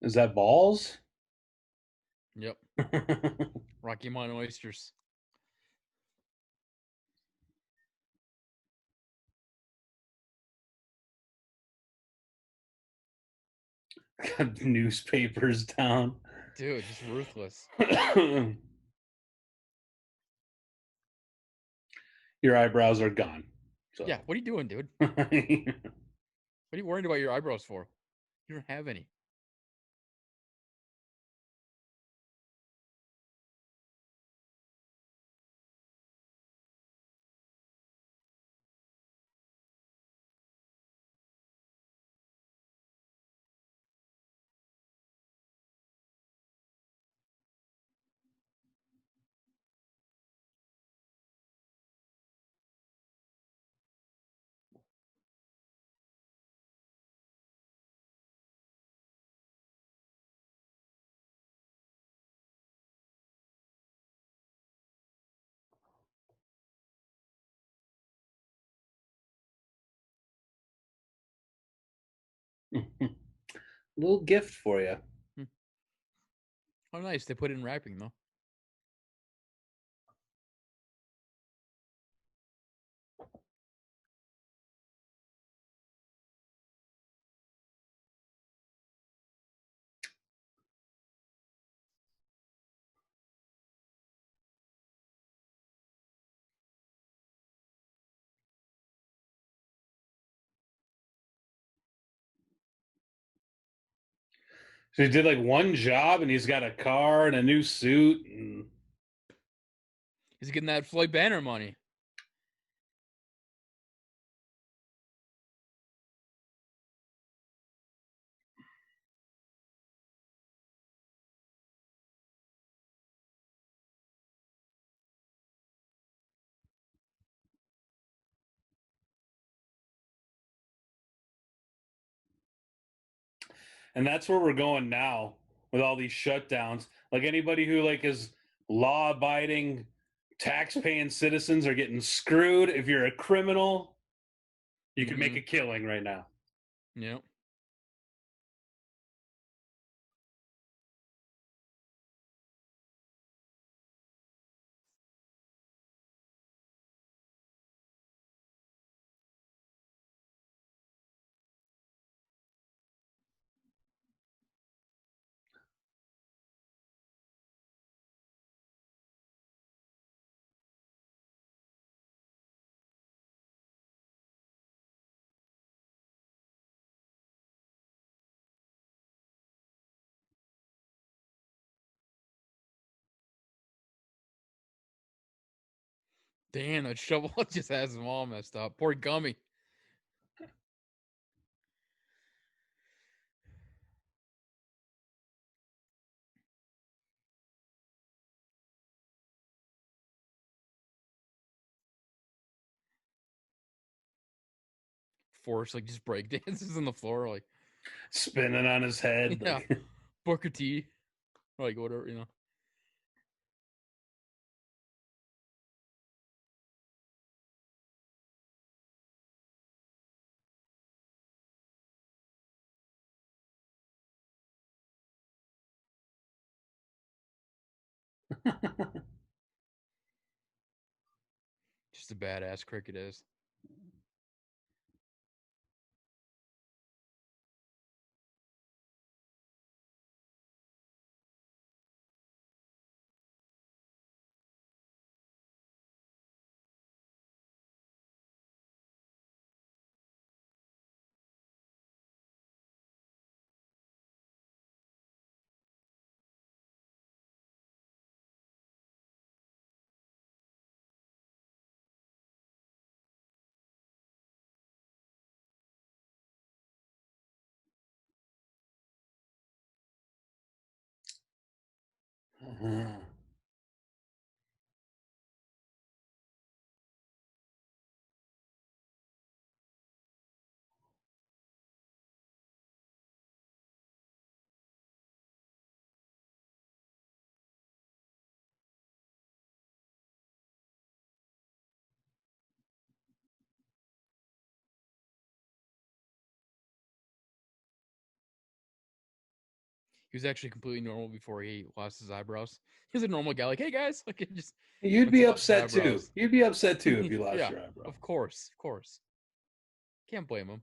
Is that balls? Yep, Rocky Mountain oysters. Got newspapers down. Dude, just ruthless. Your eyebrows are gone. Yeah, So what are you doing, dude? What are you worried about your eyebrows for? You don't have any. little gift for you. Hmm. Oh, nice. They put it in wrapping though. So he did like one job and he's got a car and a new suit and He's getting that Floyd Banner money. And that's where we're going now with all these shutdowns. Like anybody who like is law abiding, tax paying citizens are getting screwed. If you're a criminal, you can make Mm-hmm. a killing right now. Yep. Damn, that shovel just has them all messed up. Poor Gummy. Force like just break dances on the floor, like Spinning on his head. yeah, Like Booker T, like whatever, you know. Just a badass cricket is. He was actually completely normal before he lost his eyebrows. He was a normal guy, like, hey guys, like, it just you'd went to be lose his upset too. eyebrows. You'd be upset too if you lost Yeah, your eyebrow. of course, of course. Can't blame him.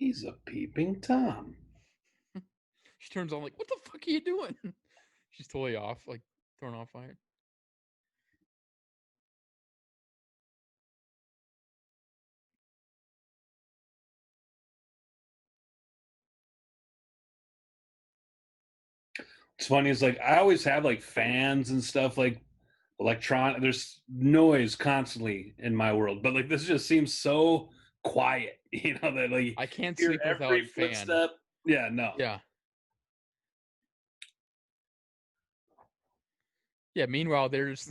He's a peeping Tom. She turns on like, what the fuck are you doing? She's totally off, like thrown off by it. It's funny. It's like I always have like fans and stuff like there's noise constantly in my world, but like this just seems so quiet, that like I can't hear sleep every without fan. footstep. Yeah, no. Yeah. Yeah. Meanwhile, there's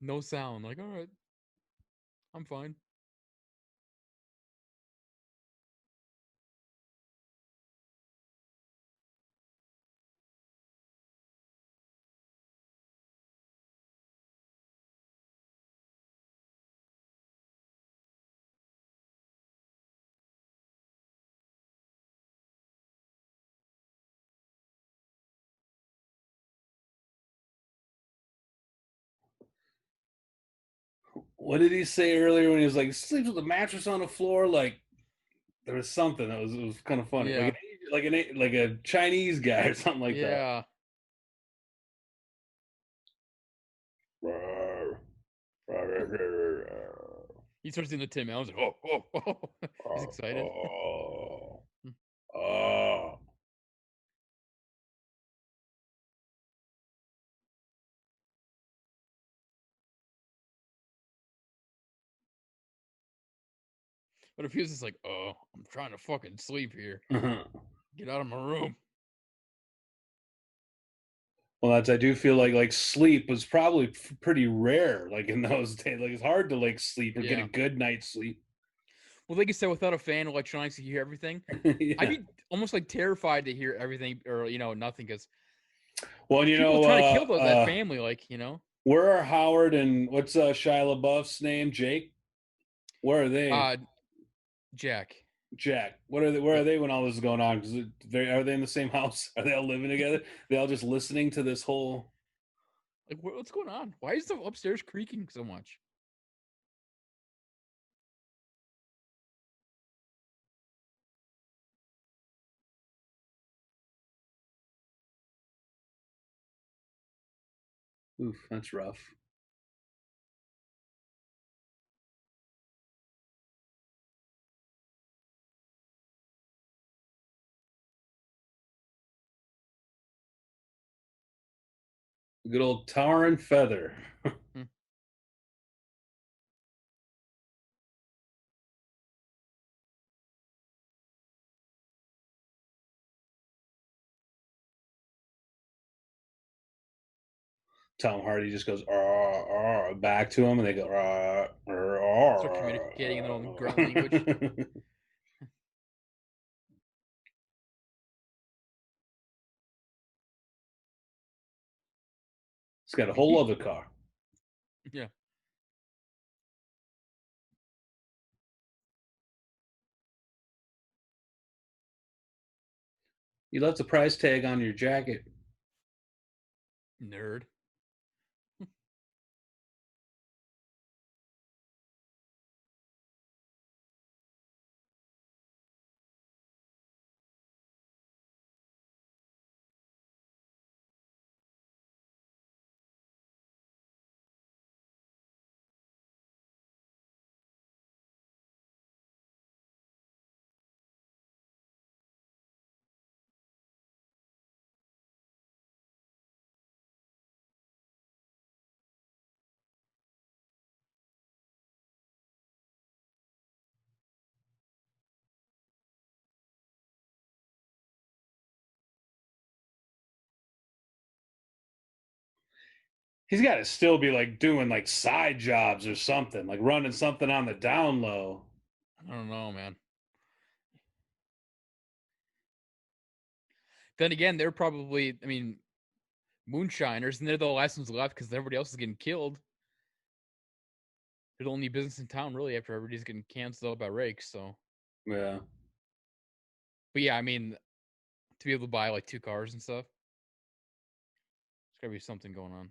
no sound. Like, all right, I'm fine. what did he say earlier when he was like sleeps with a mattress on the floor? Like there was something that was kind of funny, Yeah. like a Chinese guy or something like that. Yeah. He starts doing the Tim Allen's like, oh. He's excited. Oh. But if he was just like, oh, I'm trying to fucking sleep here. Uh-huh. Get out of my room. Well, that's I do feel like sleep was probably pretty rare, like in those days. Like it's hard to like sleep or get a Yeah. good night's sleep. Well, like you said, without a fan of electronics, you hear everything. I'd Yeah. be almost like terrified to hear everything or nothing because Well, you people know, trying to kill that family, like. where are Howard and what's Shia LaBeouf's name? Jake? Where are they? Uh, Jack. Jack. What are they? Where are Yep. they when all this is going on? Because are they in the same house? Are they all living together? They all just listening to this whole. Like, what's going on? Why is the upstairs creaking so much? Oof, that's rough. Good old tar and feather. Hmm. Tom Hardy just goes back to him, and they go Start communicating in their own grunt language. He's got a whole other car. Yeah. You left the price tag on your jacket. Nerd. He's got to still be like doing like side jobs or something, like running something on the down low. I don't know, man. Then again, they're probably, I mean, moonshiners, and they're the last ones left because everybody else is getting killed. They're the only business in town, really, after everybody's getting canceled out by rakes. So, Yeah. but yeah, I mean, to be able to buy like 2 cars and stuff, there's gotta be something going on.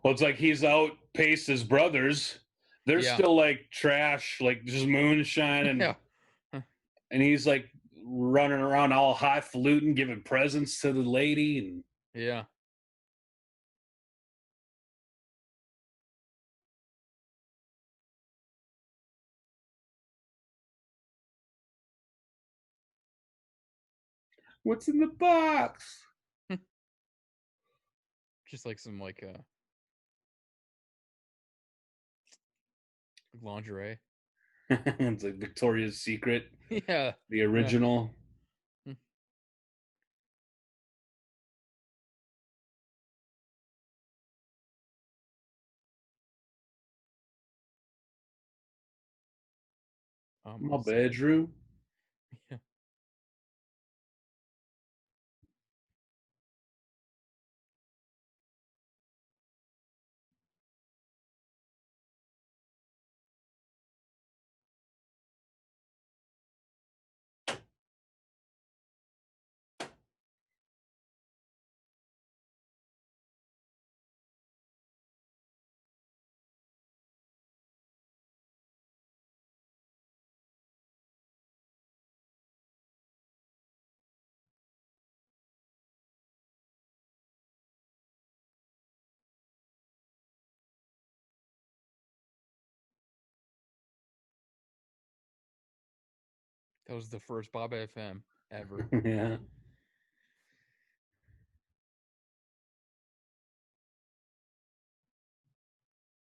Well, it's like he's outpaced his brothers. They're Yeah. still like trash, like just moonshine, Yeah. and he's like running around all highfalutin, giving presents to the lady, and Yeah. what's in the box? Just like some like lingerie. It's like Victoria's Secret, Yeah. the Yeah. original. My Almost dead. bedroom. Yeah. That was the first Bob FM ever. Yeah.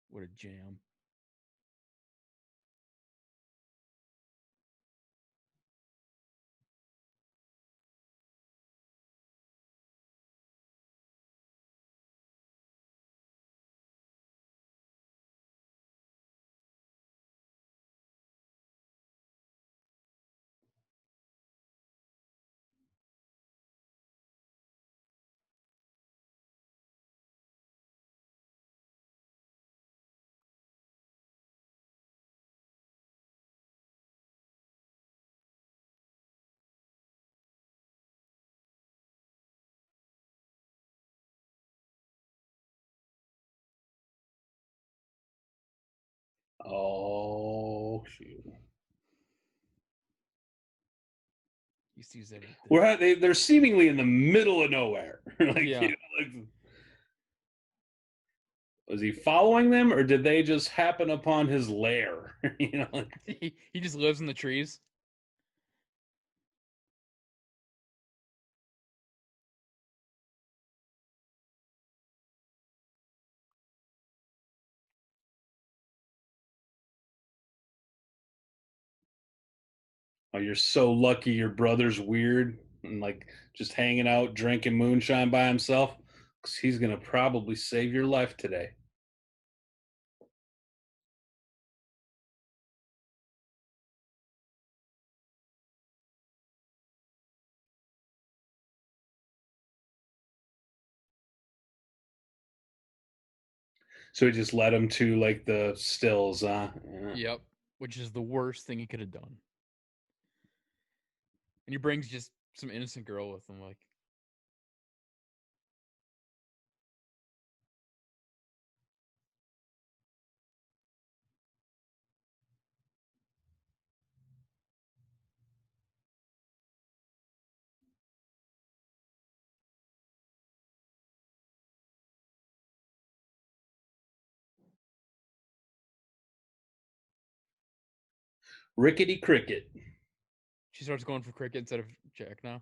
What a jam. Oh shoot. He sees everything. They're seemingly in the middle of nowhere. Like, Yeah. like, was he following them, or did they just happen upon his lair? Like, He just lives in the trees. oh, you're so lucky your brother's weird and like just hanging out drinking moonshine by himself, because he's gonna probably save your life today. So he just led him to like the stills, huh? Yeah. Yep. Which is the worst thing he could have done. And he brings just some innocent girl with him. Like, Rickety cricket. she starts going for cricket instead of Jack now.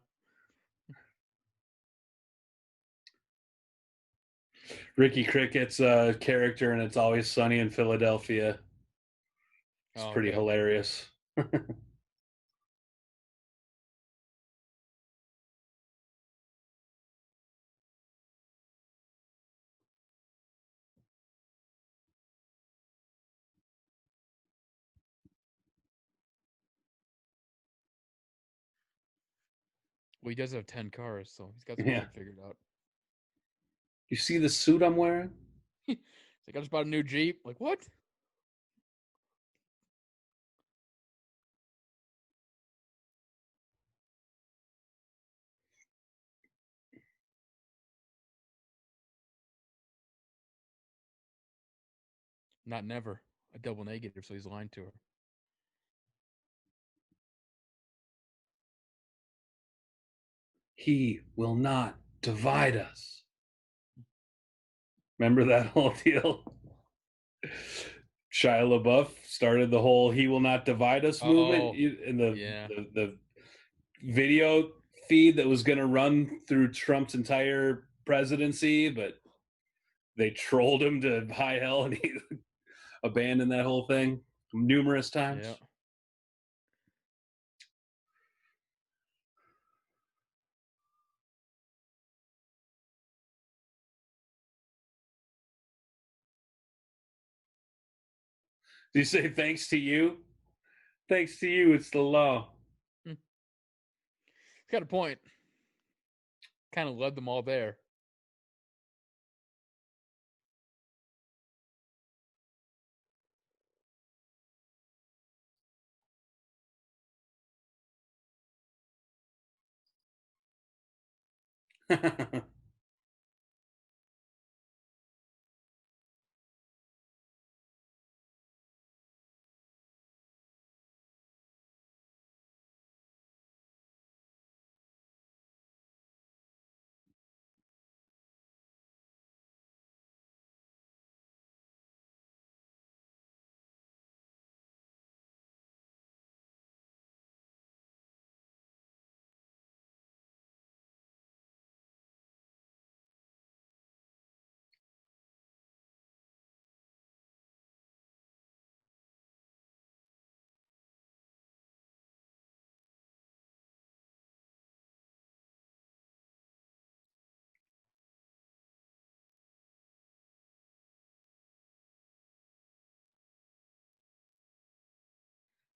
Ricky Cricket's character, and It's Always Sunny in Philadelphia. It's Oh, pretty okay. hilarious. Well, he does have 10 cars, so he's got some Yeah. shit figured out. You see the suit I'm wearing? He's like, I just bought a new Jeep. Like, what? Not never. A double negative, so he's lying to her. He will not divide us. Remember that whole deal? Shia LaBeouf started the whole "He will not divide us" movement Oh, in the yeah. the video feed that was going to run through Trump's entire presidency, but they trolled him to high hell, and he abandoned that whole thing numerous Yeah. times. Did you say thanks to you? Thanks to you, it's the law. Hmm. He's got a point. Kind of led them all there.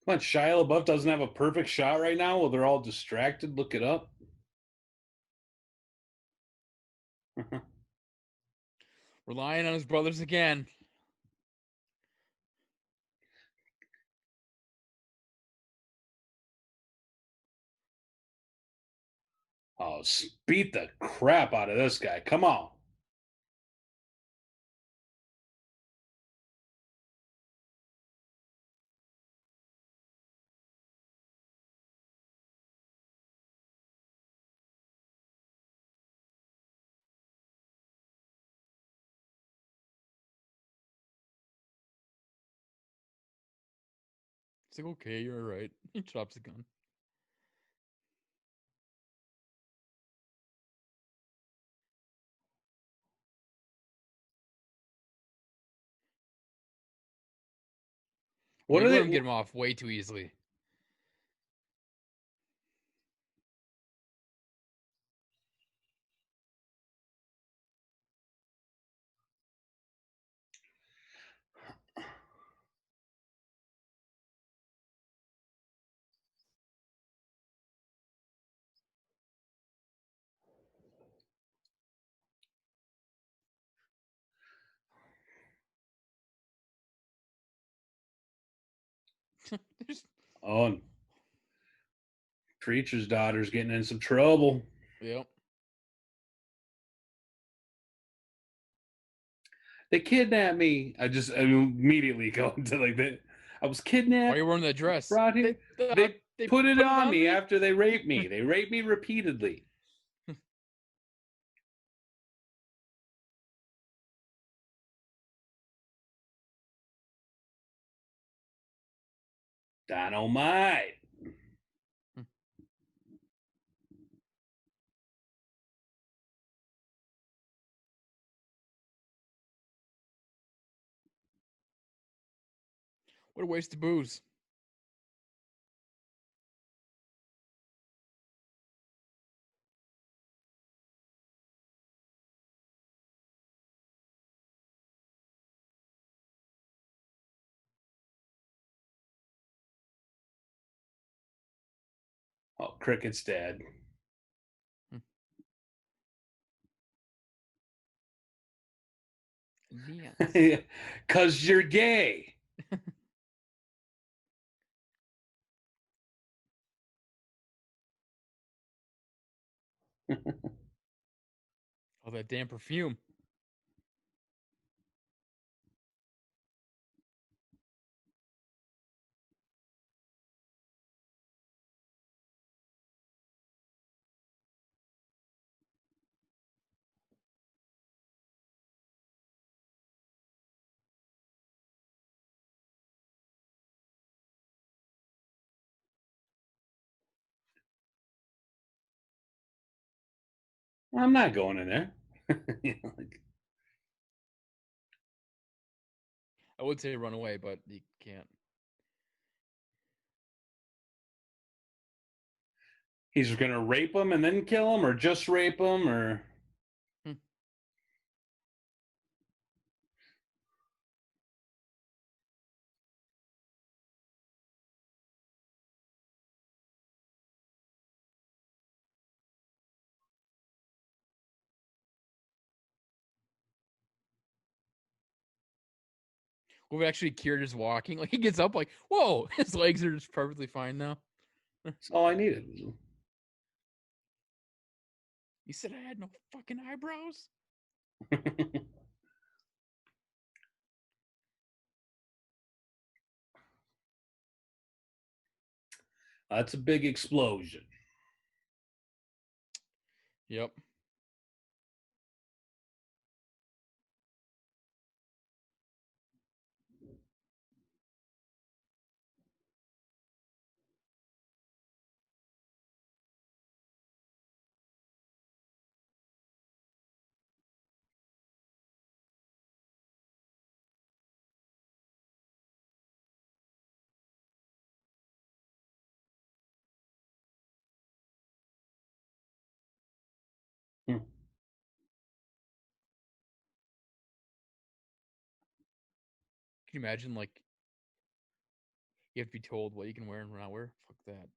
Come on, Shia LaBeouf doesn't have a perfect shot right now while they're all distracted. Look it up. Relying on his brothers again. Oh, beat the crap out of this guy. Come on. It's like, okay, you're right. He drops the gun. Oh, What you are let they? him get him off way too easily. There's, Oh, and preacher's daughter's getting in some trouble. yep. They kidnapped me. I immediately go into like that. I was Why are kidnapped, you wearing that dress? brought here. They They put it put it on on me me. after they raped me. They raped me repeatedly. Dynamite. What a waste of booze. Oh, Cricket's dead. Yes. Cause you're gay. All that damn perfume. I'm not going in there. I would say run away, but you can't. He's gonna rape him and then kill him, or just rape him, or Hmm. We've actually cured his walking. Like he gets up, like whoa, his legs are just perfectly fine now. that's all I needed. You said I had no fucking eyebrows. That's a big explosion. Yep. Hmm. Can you imagine like You have to be told what you can wear and not wear. Fuck that.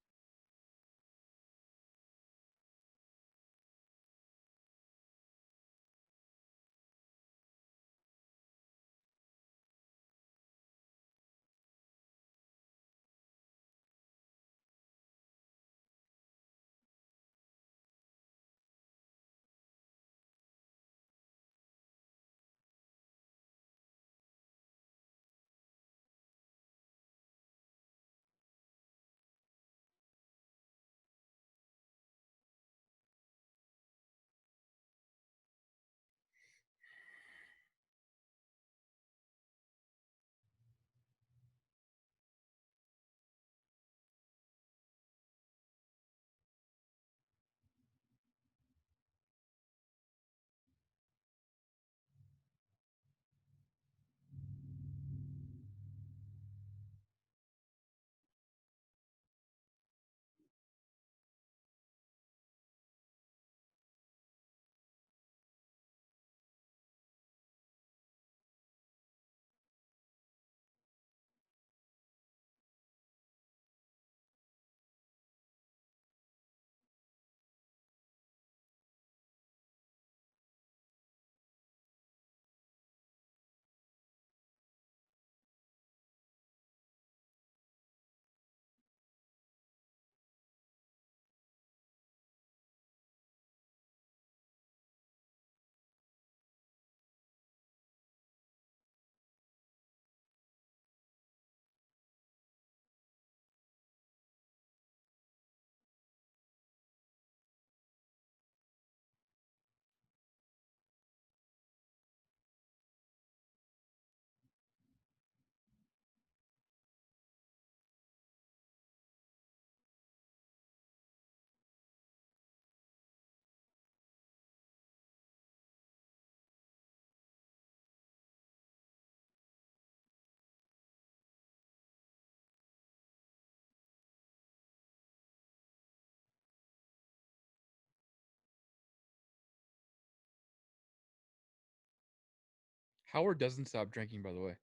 Howard doesn't stop drinking, by the way.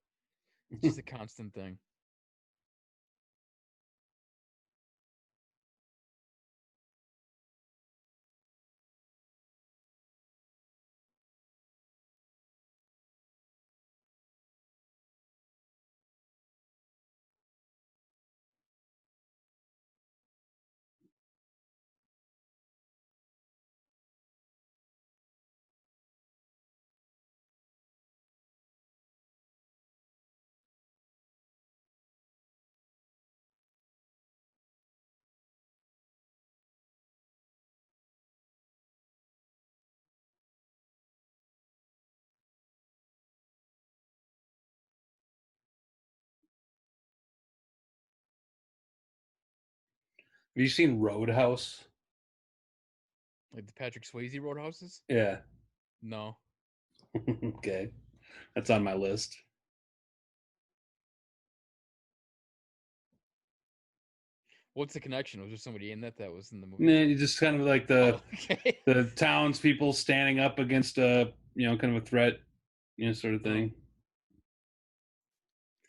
It's just a constant thing. Have you seen Roadhouse? Like the Patrick Swayze Roadhouses? Yeah. No. Okay. That's on my list. What's the connection? Was there somebody in that was in the movies? Nah, you just kind of like Oh, okay. the townspeople standing up against a kind of a threat, sort of Oh, thing.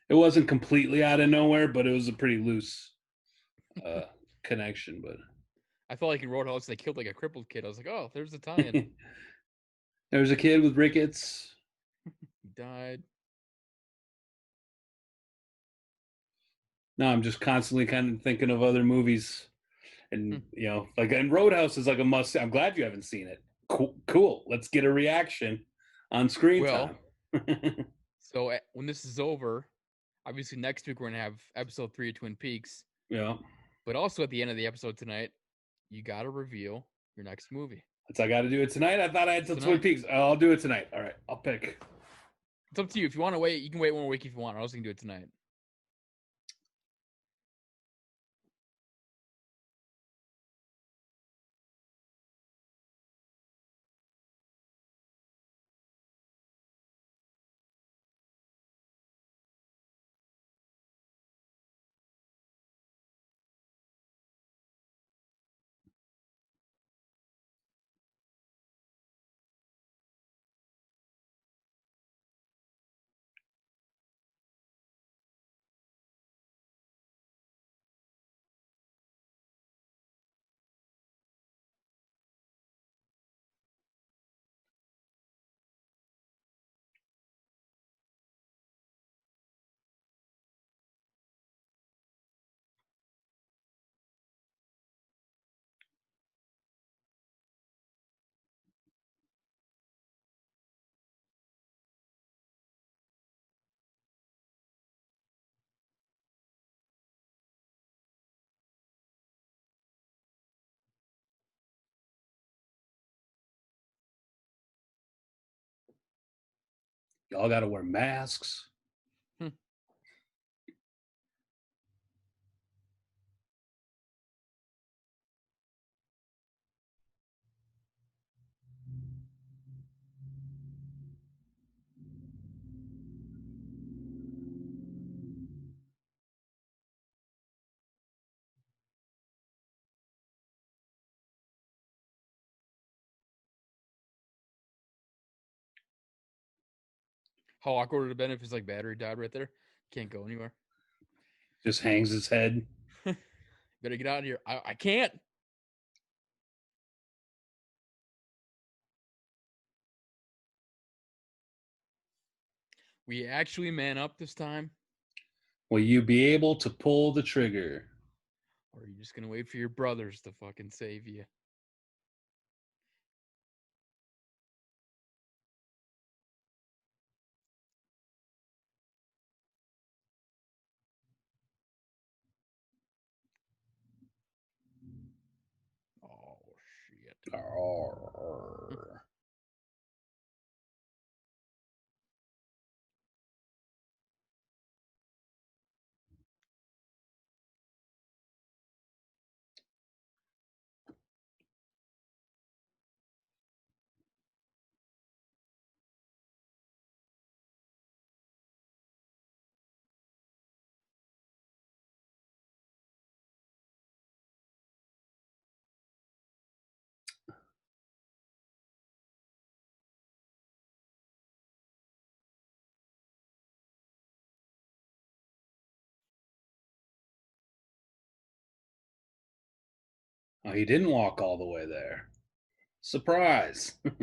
It wasn't completely out of nowhere, but it was a pretty loose uh, connection. But I felt like in Roadhouse they killed like a crippled kid. I was like, oh, there's a tie-in. there was a kid with rickets. He died. No, I'm just constantly kind of thinking of other movies, Hmm. and like and Roadhouse is like a must. I'm glad you haven't seen it. Cool. Let's get a reaction on screen Well, time. so when this is over, obviously next week we're gonna have episode 3 of Twin Peaks. Yeah, But also at the end of the episode tonight, you gotta reveal your next movie. so I got to do it tonight. I thought I had It's till Twin tonight. Peaks. I'll do it tonight. All right, I'll pick. It's up to you. If you want to wait, you can wait 1 week if you want, or else you can do it tonight. Y'all got to wear masks. Hmm. How awkward would it have been if his like battery died right there? Can't go anywhere. Just hangs his head. Better get out of here. I can't. We actually man up this time, Will you be able to pull the trigger? or are you just gonna wait for your brothers to fucking save you? Oh shit. Arr. Oh, he didn't walk all the way there. Surprise. I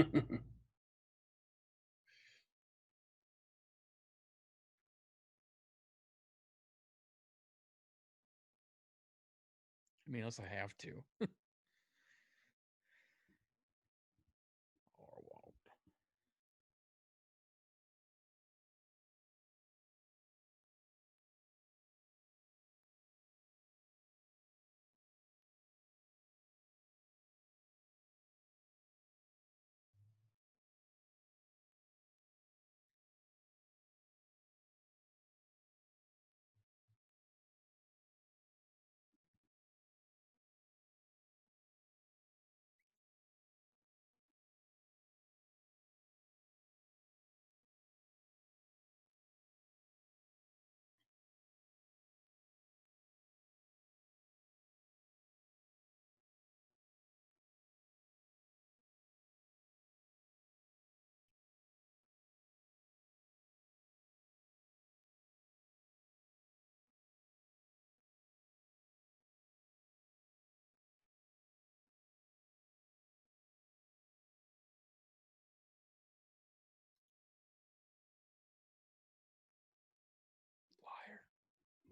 mean, unless I have to. Oh well.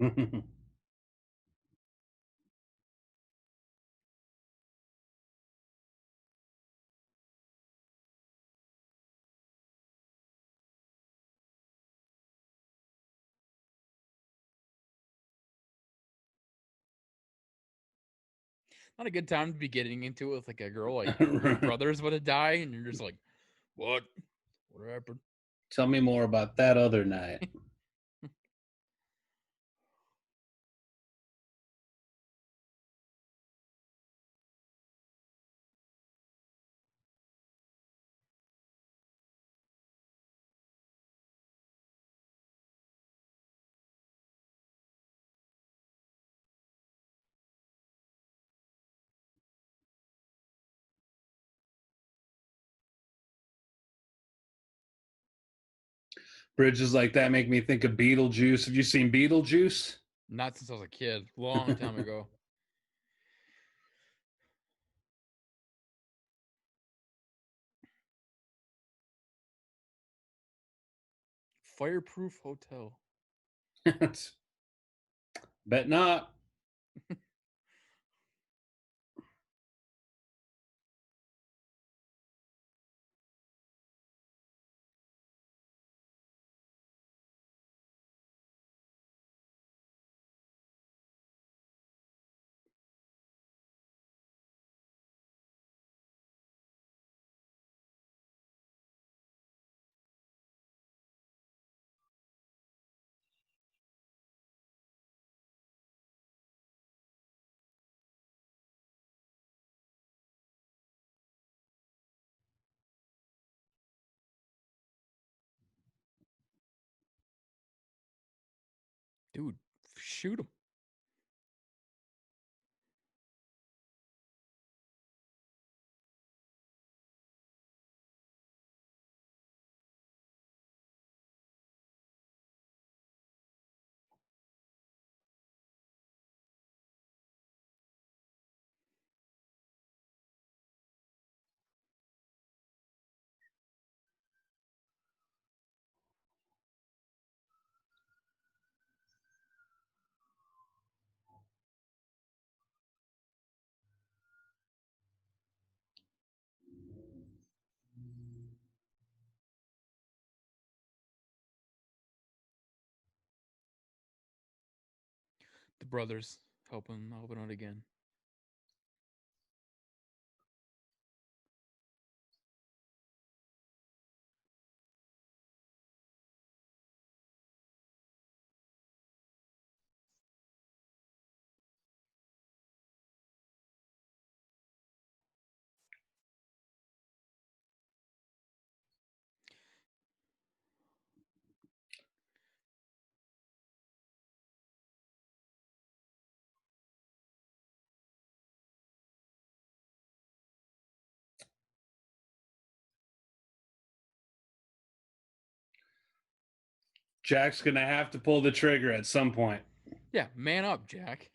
Liar. Not a good time to be getting into it with like a girl, like your brother's about to die, and you're just like, what? What happened? Tell me more about that other night. Bridges like that make me think of Beetlejuice. Have you seen Beetlejuice? Not since I was a kid, long time ago. Fireproof hotel. Bet not. Dude, shoot him. The brothers helping out again. Jack's gonna have to pull the trigger at some point. Yeah, man up, Jack.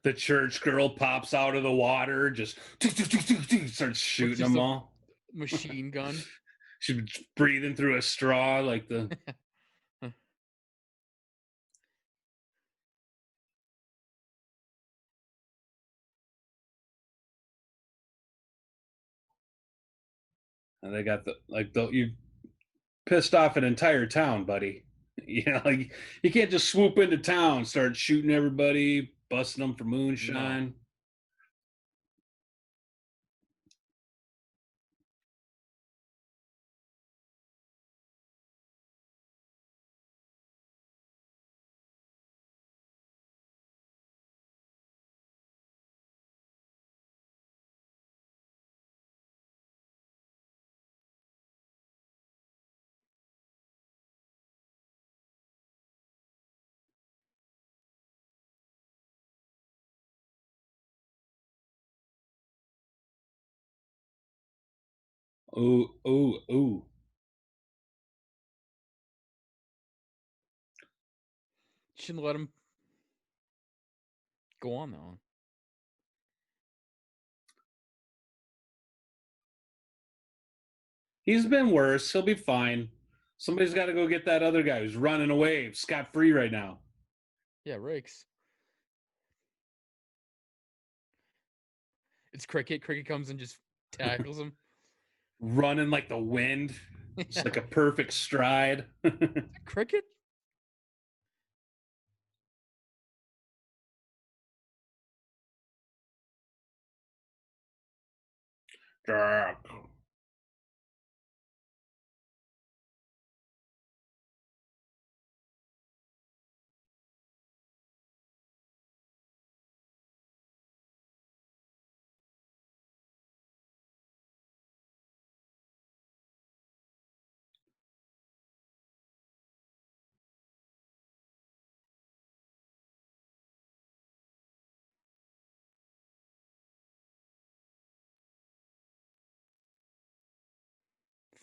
The church girl pops out of the water, just starts With shooting just them a all. machine gun. She's breathing through a straw like the. And they got the you pissed off an entire town, buddy. You know, like you can't just swoop into town, start shooting everybody, busting them for No. moonshine. Ooh, ooh, ooh. Shouldn't let him go on though. He's been worse. He'll be fine. Somebody's got to go get that other guy who's running away scot free right now. Yeah, rakes. It's Cricket. Cricket comes and just tackles him. Running like the wind. It's Yeah. like a perfect stride. Cricket?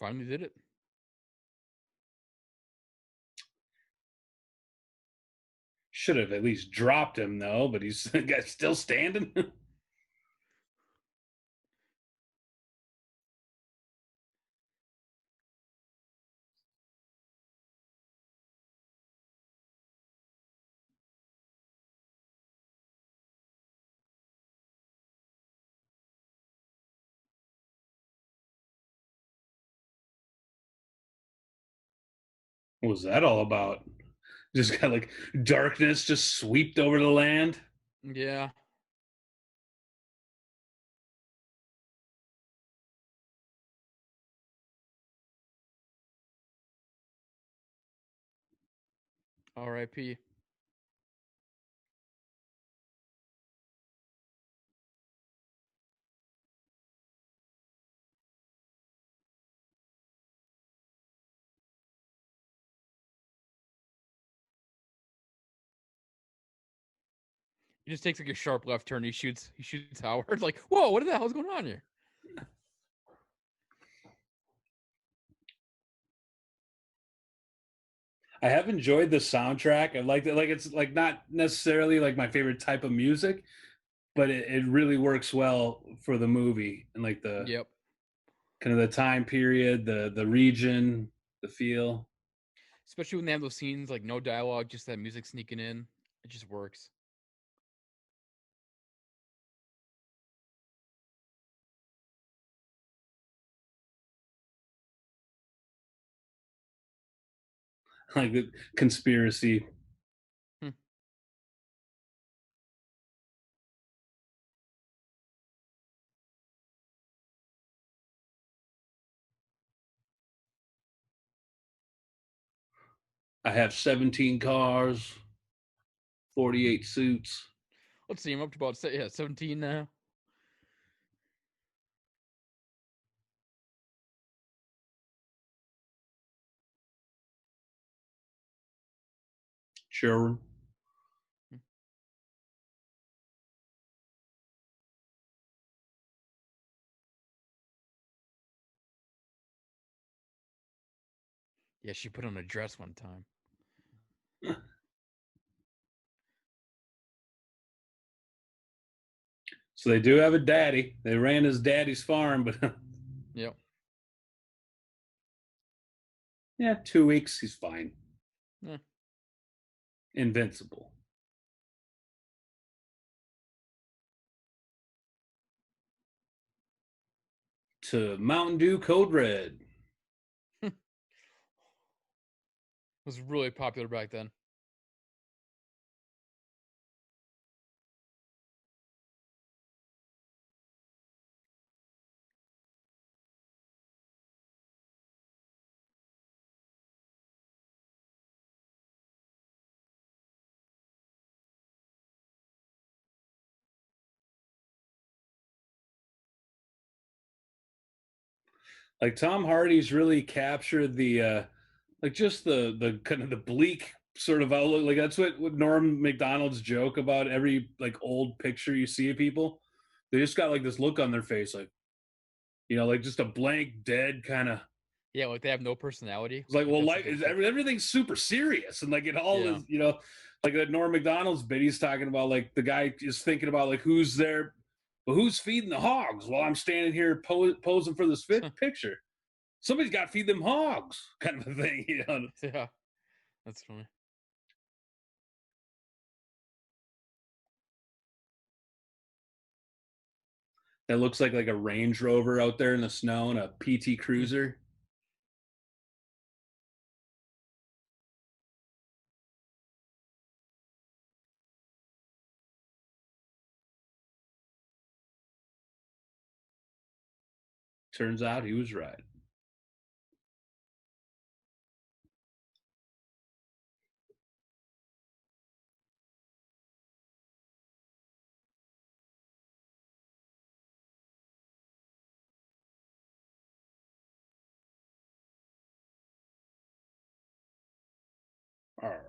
Finally did it. Should have at least dropped him though, but he's still standing. What was that all about? Just got like darkness just swept over the land. Yeah. R.I.P. He just takes like a sharp left turn. He shoots Howard. Like, whoa, what the hell's going on here? I have enjoyed the soundtrack. I liked it. Like it's like not necessarily like my favorite type of music, but it really works well for the movie and like the Yep. kind of the time period, the region, the feel. Especially when they have those scenes like no dialogue, just that music sneaking in. It just works. Like the conspiracy. Hmm. I have 17 cars, 48 suits. Let's see. I'm up to about 17 now. Children. Hmm. Yeah, she put on a dress one time. So they do have a daddy. They ran his daddy's farm, but Yep. yeah, 2 weeks, he's fine. Eh. Invincible. To Mountain Dew Code Red. Was really popular back then. Like Tom Hardy's really captured the like just the kind of the bleak sort of outlook. Like that's what Norm Macdonald's joke about every like old picture you see of people. They just got like this look on their face, like like just a blank, dead kind of. Yeah, like they have no personality. It's like, Like well, that's life like a is big. everything's super serious, and like it all Yeah. is, like that Norm Macdonald's bit. He's talking about like the guy is thinking about like who's there, but who's feeding the hogs while I'm standing here posing for this picture. Somebody's got to feed them hogs, kind of a thing. Yeah. That's funny. That looks like a Range Rover out there in the snow and a PT Hmm. Cruiser. Turns out he was right. Arr.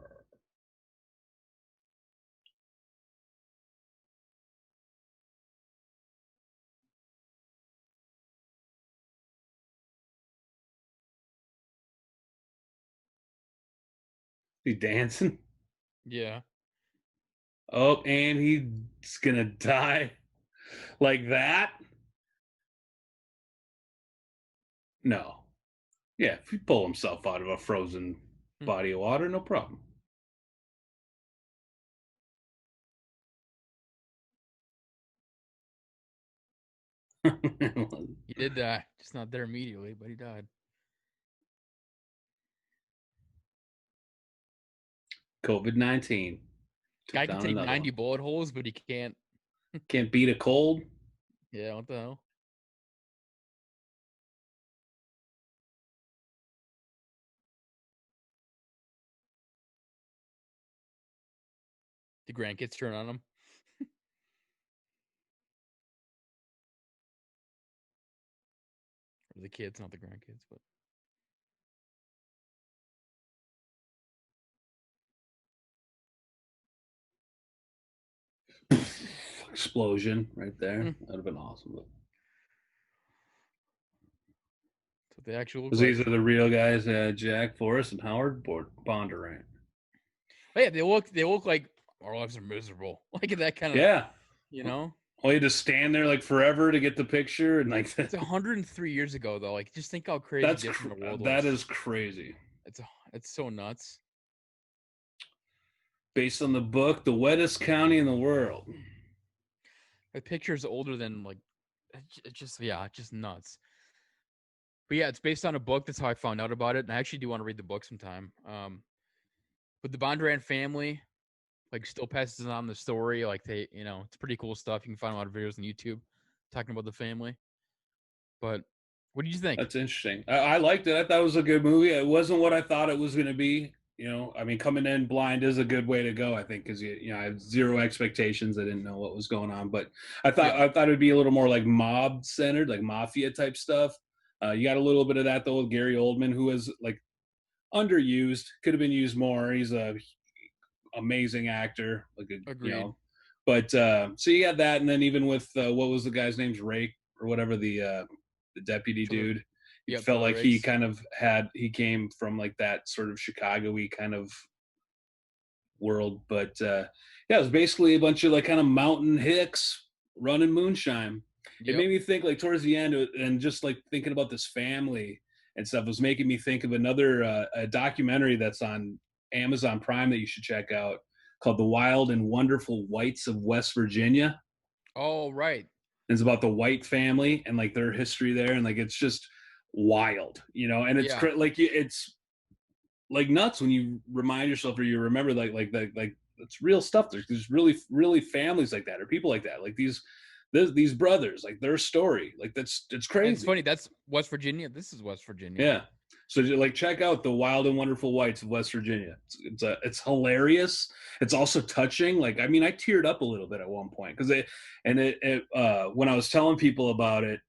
He dancing. Yeah. Oh, and he's gonna die like that. No. Yeah, if he pull himself out of a frozen Hmm. body of water, no problem. He did die. Just not there immediately, but he died. COVID-19 took Guy can down take another 90 one. bullet holes, but he can't. Can't beat a cold. Yeah, what the hell? The grandkids turn on him. Or the kids, not the grandkids, but Explosion right there. mm, That'd have been awesome. that's what they actually look Because like. these are the real guys, Jack Forrest and Howard Bondurant. But yeah, they look like our lives are miserable. Like that kind of, Yeah. you know. Well, you had to stand there like forever to get the picture, and like It's 103 years ago though. Like just think how crazy that's different the world that was. is crazy. It's it's so nuts. Based on the book, The Wettest County in the World. The picture is older than like it's just yeah, it's just nuts. But yeah, it's based on a book. That's how I found out about it. And I actually do want to read the book sometime. But the Bondurant family like still passes on the story. Like they, it's pretty cool stuff. You can find a lot of videos on YouTube talking about the family. But what did you think? That's interesting. I liked it. I thought it was a good movie. It wasn't what I thought it was going to be. I mean, coming in blind is a good way to go. I think because I have zero expectations. I didn't know what was going on, but Yeah, I thought it'd be a little more like mob centered, like mafia type stuff. You got a little bit of that though with Gary Oldman, who is like underused. Could have been used more. He's a amazing actor, like agreed. But so you got that, and then even with what was the guy's name's Rake or whatever the deputy Triller, dude, it yep, felt Triller like he Rakes. kind of he came from like that sort of Chicago-y kind of world. But yeah, it was basically a bunch of like kind of mountain hicks running moonshine. It Yep. made me think like towards the end, and just like thinking about this family and stuff was making me think of another a documentary that's on Amazon Prime that you should check out called The Wild and Wonderful Whites of West Virginia. Oh, right. It's about the White family and like their history there, and like it's just wild, and it's Yeah, like it's like nuts when you remind yourself or you remember like it's real stuff. There's really families like that or people like that, like these brothers, like their story, like it's and it's crazy. funny. That's West Virginia. This is West Virginia. Yeah. So like check out The Wild and Wonderful Whites of West Virginia. It's hilarious. It's also touching. Like I mean, I teared up a little bit at one point because when I was telling people about it,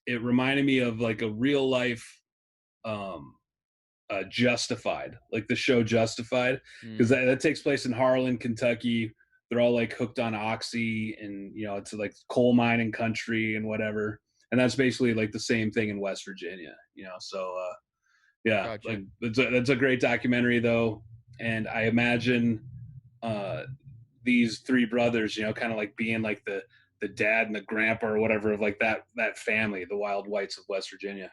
it reminded me of like a real life um Justified, like the show Justified, because Mm, that takes place in Harlan, Kentucky. They're all like hooked on oxy, and it's like coal mining country and whatever. And that's basically like the same thing in West Virginia. So yeah, gotcha. like that's a great documentary though, and I imagine uh, these three brothers, kind of like being like the dad and the grandpa or whatever of like that family, the Wild Whites of West Virginia.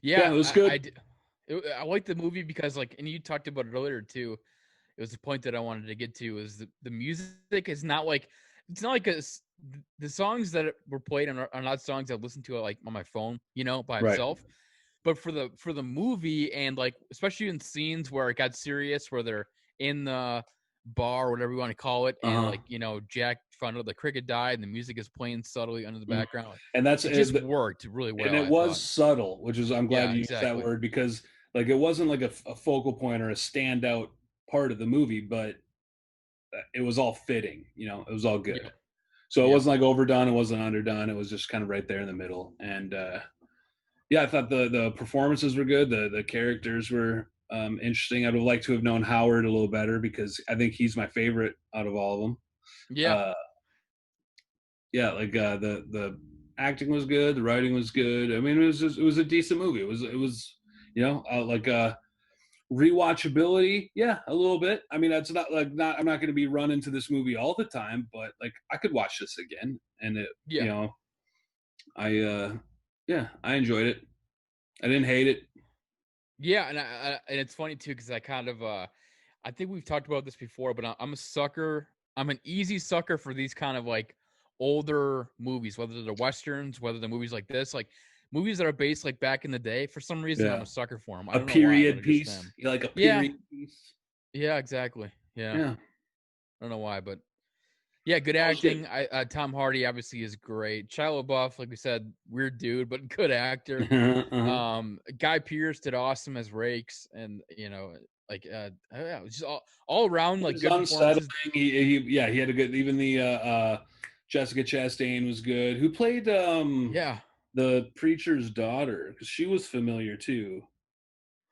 Yeah, Yeah, it was good. I like the movie because like, and you talked about it earlier too. It was the point that I wanted to get to is the music is not like it's not like the songs that were played are not songs I listen to like on my phone, by Right. itself. But for the movie and like especially in scenes where it got serious, where they're in the bar or whatever you want to call it, Uh and huh. like Jack found out the cricket died and the music is playing subtly under the Mhm. background, like And that's it just worked really and well, it I was thought. subtle, which is I'm glad Yeah, you used that exactly. word because like it wasn't like a focal point or a standout part of the movie, but it was all fitting. It was all good. Yep. So it Yep. wasn't like overdone, it wasn't underdone. It was just kind of right there in the middle. And yeah, I thought the performances were good. The characters were interesting. I would have liked to have known Howard a little better because I think he's my favorite out of all of them. Yeah. Uh, yeah, like the acting was good, the writing was good. I mean, it was a decent movie. It was like rewatchability. Yeah, a little bit. I mean, that's not like not. I'm not going to be running to this movie all the time, but like I could watch this again, and Yeah. I yeah, I enjoyed it. I didn't hate it. Yeah, and it's funny too because I kind of I think we've talked about this before, but I'm a sucker. I'm an easy sucker for these kind of like older movies, whether they're westerns, whether they're movies like this, like movies that are based like back in the day. For some reason, I'm Yeah, a sucker for them. I a don't know why, but period I just piece. am. You like a Yeah, period piece? Yeah, exactly. Yeah. Yeah. I don't know why, but yeah, good Oh shit. acting. Tom Hardy obviously is great. Shia LaBeouf, like we said, weird dude, but good actor. Uh-huh. Guy Pearce did awesome as Rakes, and like yeah, it was just all around It like was good unsettling. performances. He had a good. Even the Jessica Chastain was good. Who played Yeah, the preacher's daughter? Because she was familiar too,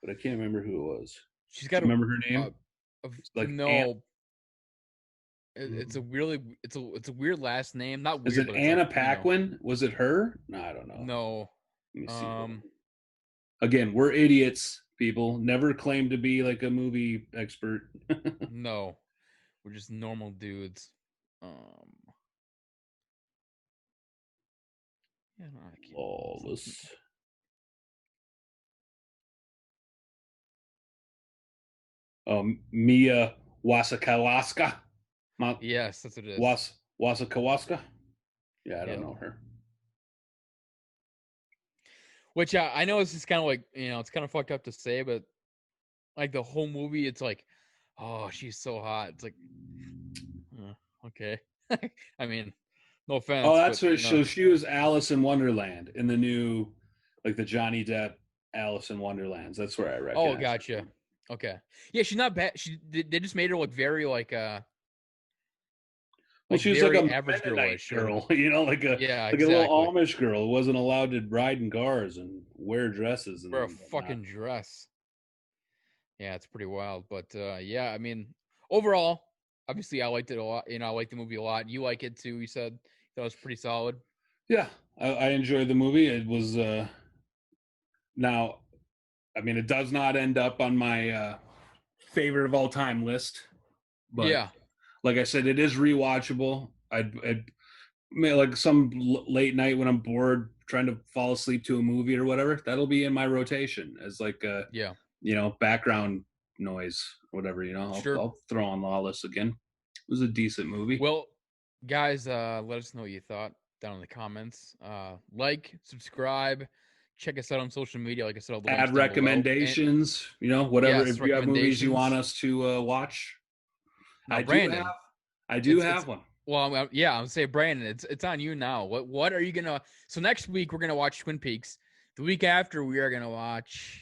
but I can't remember who it was. she's Do got you remember her a name? It's like Anna. no. It's a really it's a weird last name. Not Is weird, it but it's like Anna Paquin? Was it her? No, I don't know. no. Let me see. Um, Again, we're idiots, people. Never claim to be like a movie expert. no, we're just normal dudes. Um, yeah, no, I can't. It's not coming Lawless. up. Mia Wasikowska. Yes, that's what it is. Wasikowska. Yeah, I don't Yep. know her. Which I know it's just kind of like it's kind of fucked up to say, but like the whole movie, it's like, oh, she's so hot. It's like, okay. I mean, no Oh, offense, but that's what. So she was Alice in Wonderland in the new, like the Johnny Depp Alice in Wonderlands. That's where I oh, recognize her gotcha. from. Okay, yeah, she's not bad. They just made her look very Well, like she was like very a average Mennonite girlish, sort of. girl, you know, Yeah, like a little exactly. Amish girl who wasn't allowed to ride in cars and wear dresses For a and whatnot. fucking dress. Yeah, it's pretty wild. But yeah, I mean, overall, obviously, I liked it a lot. I liked the movie a lot. You like it too. You said that was pretty solid. Yeah, I enjoyed the movie. It was now, I mean, it does not end up on my favorite of all time list, but Yeah, like I said, it is rewatchable. I'd like some late night when I'm bored trying to fall asleep to a movie or whatever, that'll be in my rotation as like a yeah, background noise, whatever. sure. I'll throw on Lawless again. It was a decent movie. Well, guys, let us know what you thought down in the comments. Like, subscribe, check us out on social media. Like I said, all the links Add down below. And recommendations, whatever. yes, If you have movies you want recommendations. us to watch, Now, I do have. Brandon, I do it's have one. well, yeah, I'm say Brandon, it's on you now. What are you gonna? So next week we're gonna watch Twin Peaks. The week after we are gonna watch.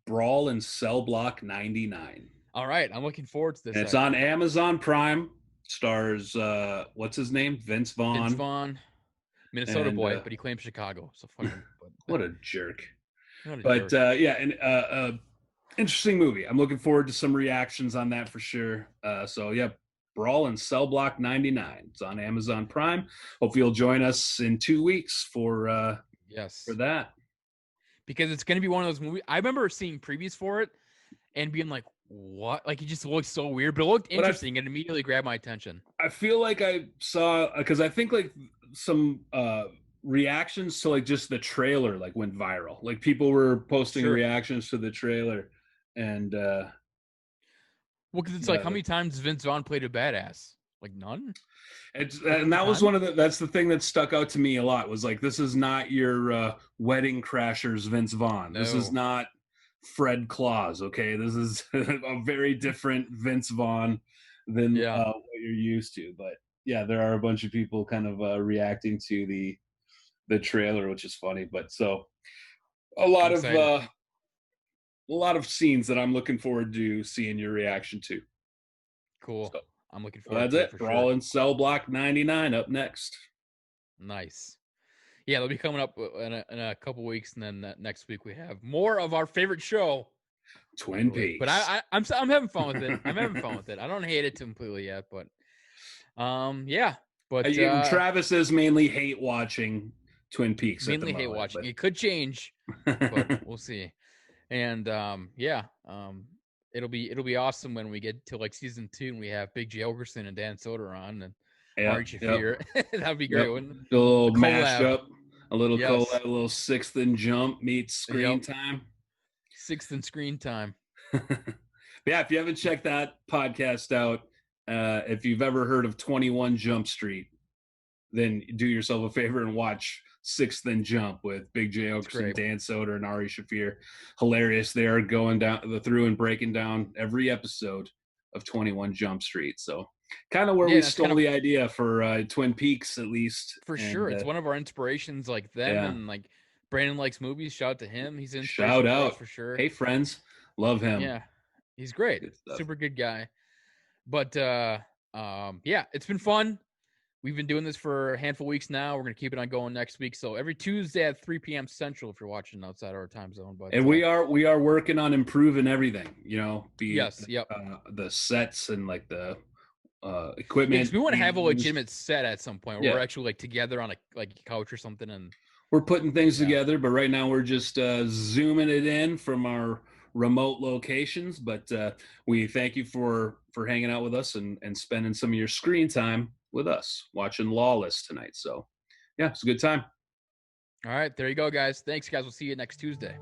Brawl in Cell Block 99. All right, I'm looking forward to And this it's on actually. Amazon Prime. Stars what's his name? Vince Vince Vaughn. Vaughn, Minnesota And boy, but he claims Chicago. So fuck him. But what a jerk. not a But jerk. yeah, and interesting movie. I'm looking forward to some reactions on that for sure. So yeah, Brawl in Cell Block 99. It's on Amazon Prime. Hope you'll join us in 2 weeks for Yes, that. because it's gonna be one of those movies. I remember seeing previews for it and being like, "What?" Like it just looked so weird, but it looked But interesting and immediately grabbed my attention. I feel like I saw because I think like some reactions to like just the trailer like went viral. Like people were posting Sure. reactions to the trailer, and Well, because it's like, yeah, how many times Vince Vaughn played a badass? Like none. Like how and many that was times? one of that's the thing that stuck out to me a lot was like this is not your Wedding Crashers Vince Vaughn. This is No. not Fred Claus. Okay, this is a very different Vince Vaughn than Yeah. what you're used to. But yeah, there are a bunch of people kind of reacting to the trailer, which is funny. But so a I'm lot of excited. uh, a lot of scenes that I'm looking forward to seeing your reaction to. Cool. So I'm looking well, forward that's to it it. for sure. Brawl in Cell Block 99 up next. Nice. Yeah, they'll be coming up in a couple weeks, and then next week we have more of our favorite show. I Twin believe, but Peaks. I'm having fun with it. I'm having fun with it. I don't hate it completely yet, but yeah. But Travis is mainly hate watching Twin Peaks at the mainly hate moment, watching. It could change, but but we'll see. And yeah, it'll be awesome when we get to like season 2 and we have Big J Ogerson and Dan Soder on and yep, Ari yep, Shafir. That'd be great, yep. wouldn't it? A little A collab. mashup, a little Yes. collab, a little Sixth and Jump meets Screen Yep. Time. Sixth and screen time. Yeah, if you haven't checked that podcast out, if you've ever heard of 21 Jump Street, then do yourself a favor and watch Sixth and Jump with Big J It's Okerson, great. Dan Soder, and Ari Shafir. Hilarious. They are going down through and breaking down every episode of 21 Jump Street. So kind of where Yeah, we and that's kind stole of the idea for Twin Peaks, at least. for And sure. It's one of our inspirations, like them, yeah, and like Brandon likes movies. Shout out to him. He's an shout inspiration for us out. for sure. Hey, friends. Love him. Yeah, he's great. Good stuff. Super good guy. But yeah, it's been fun. We've been doing this for a handful of weeks now. We're gonna keep it on going next week. So every Tuesday at 3 p.m. Central, if you're watching outside our time zone. But And we are working on improving everything, be it yes, yep. the sets and like the Yeah, equipment because we want to have a used. legitimate set at some point where we're Yeah, actually like together on a couch or something. And we're putting things yeah, together, but right now we're just zooming it in from our remote locations. But we thank you for hanging out with us and spending some of your screen time with us watching Lawless tonight. So yeah, it's a good time. all right, there you go, guys. Thanks, guys. We'll see you next Tuesday.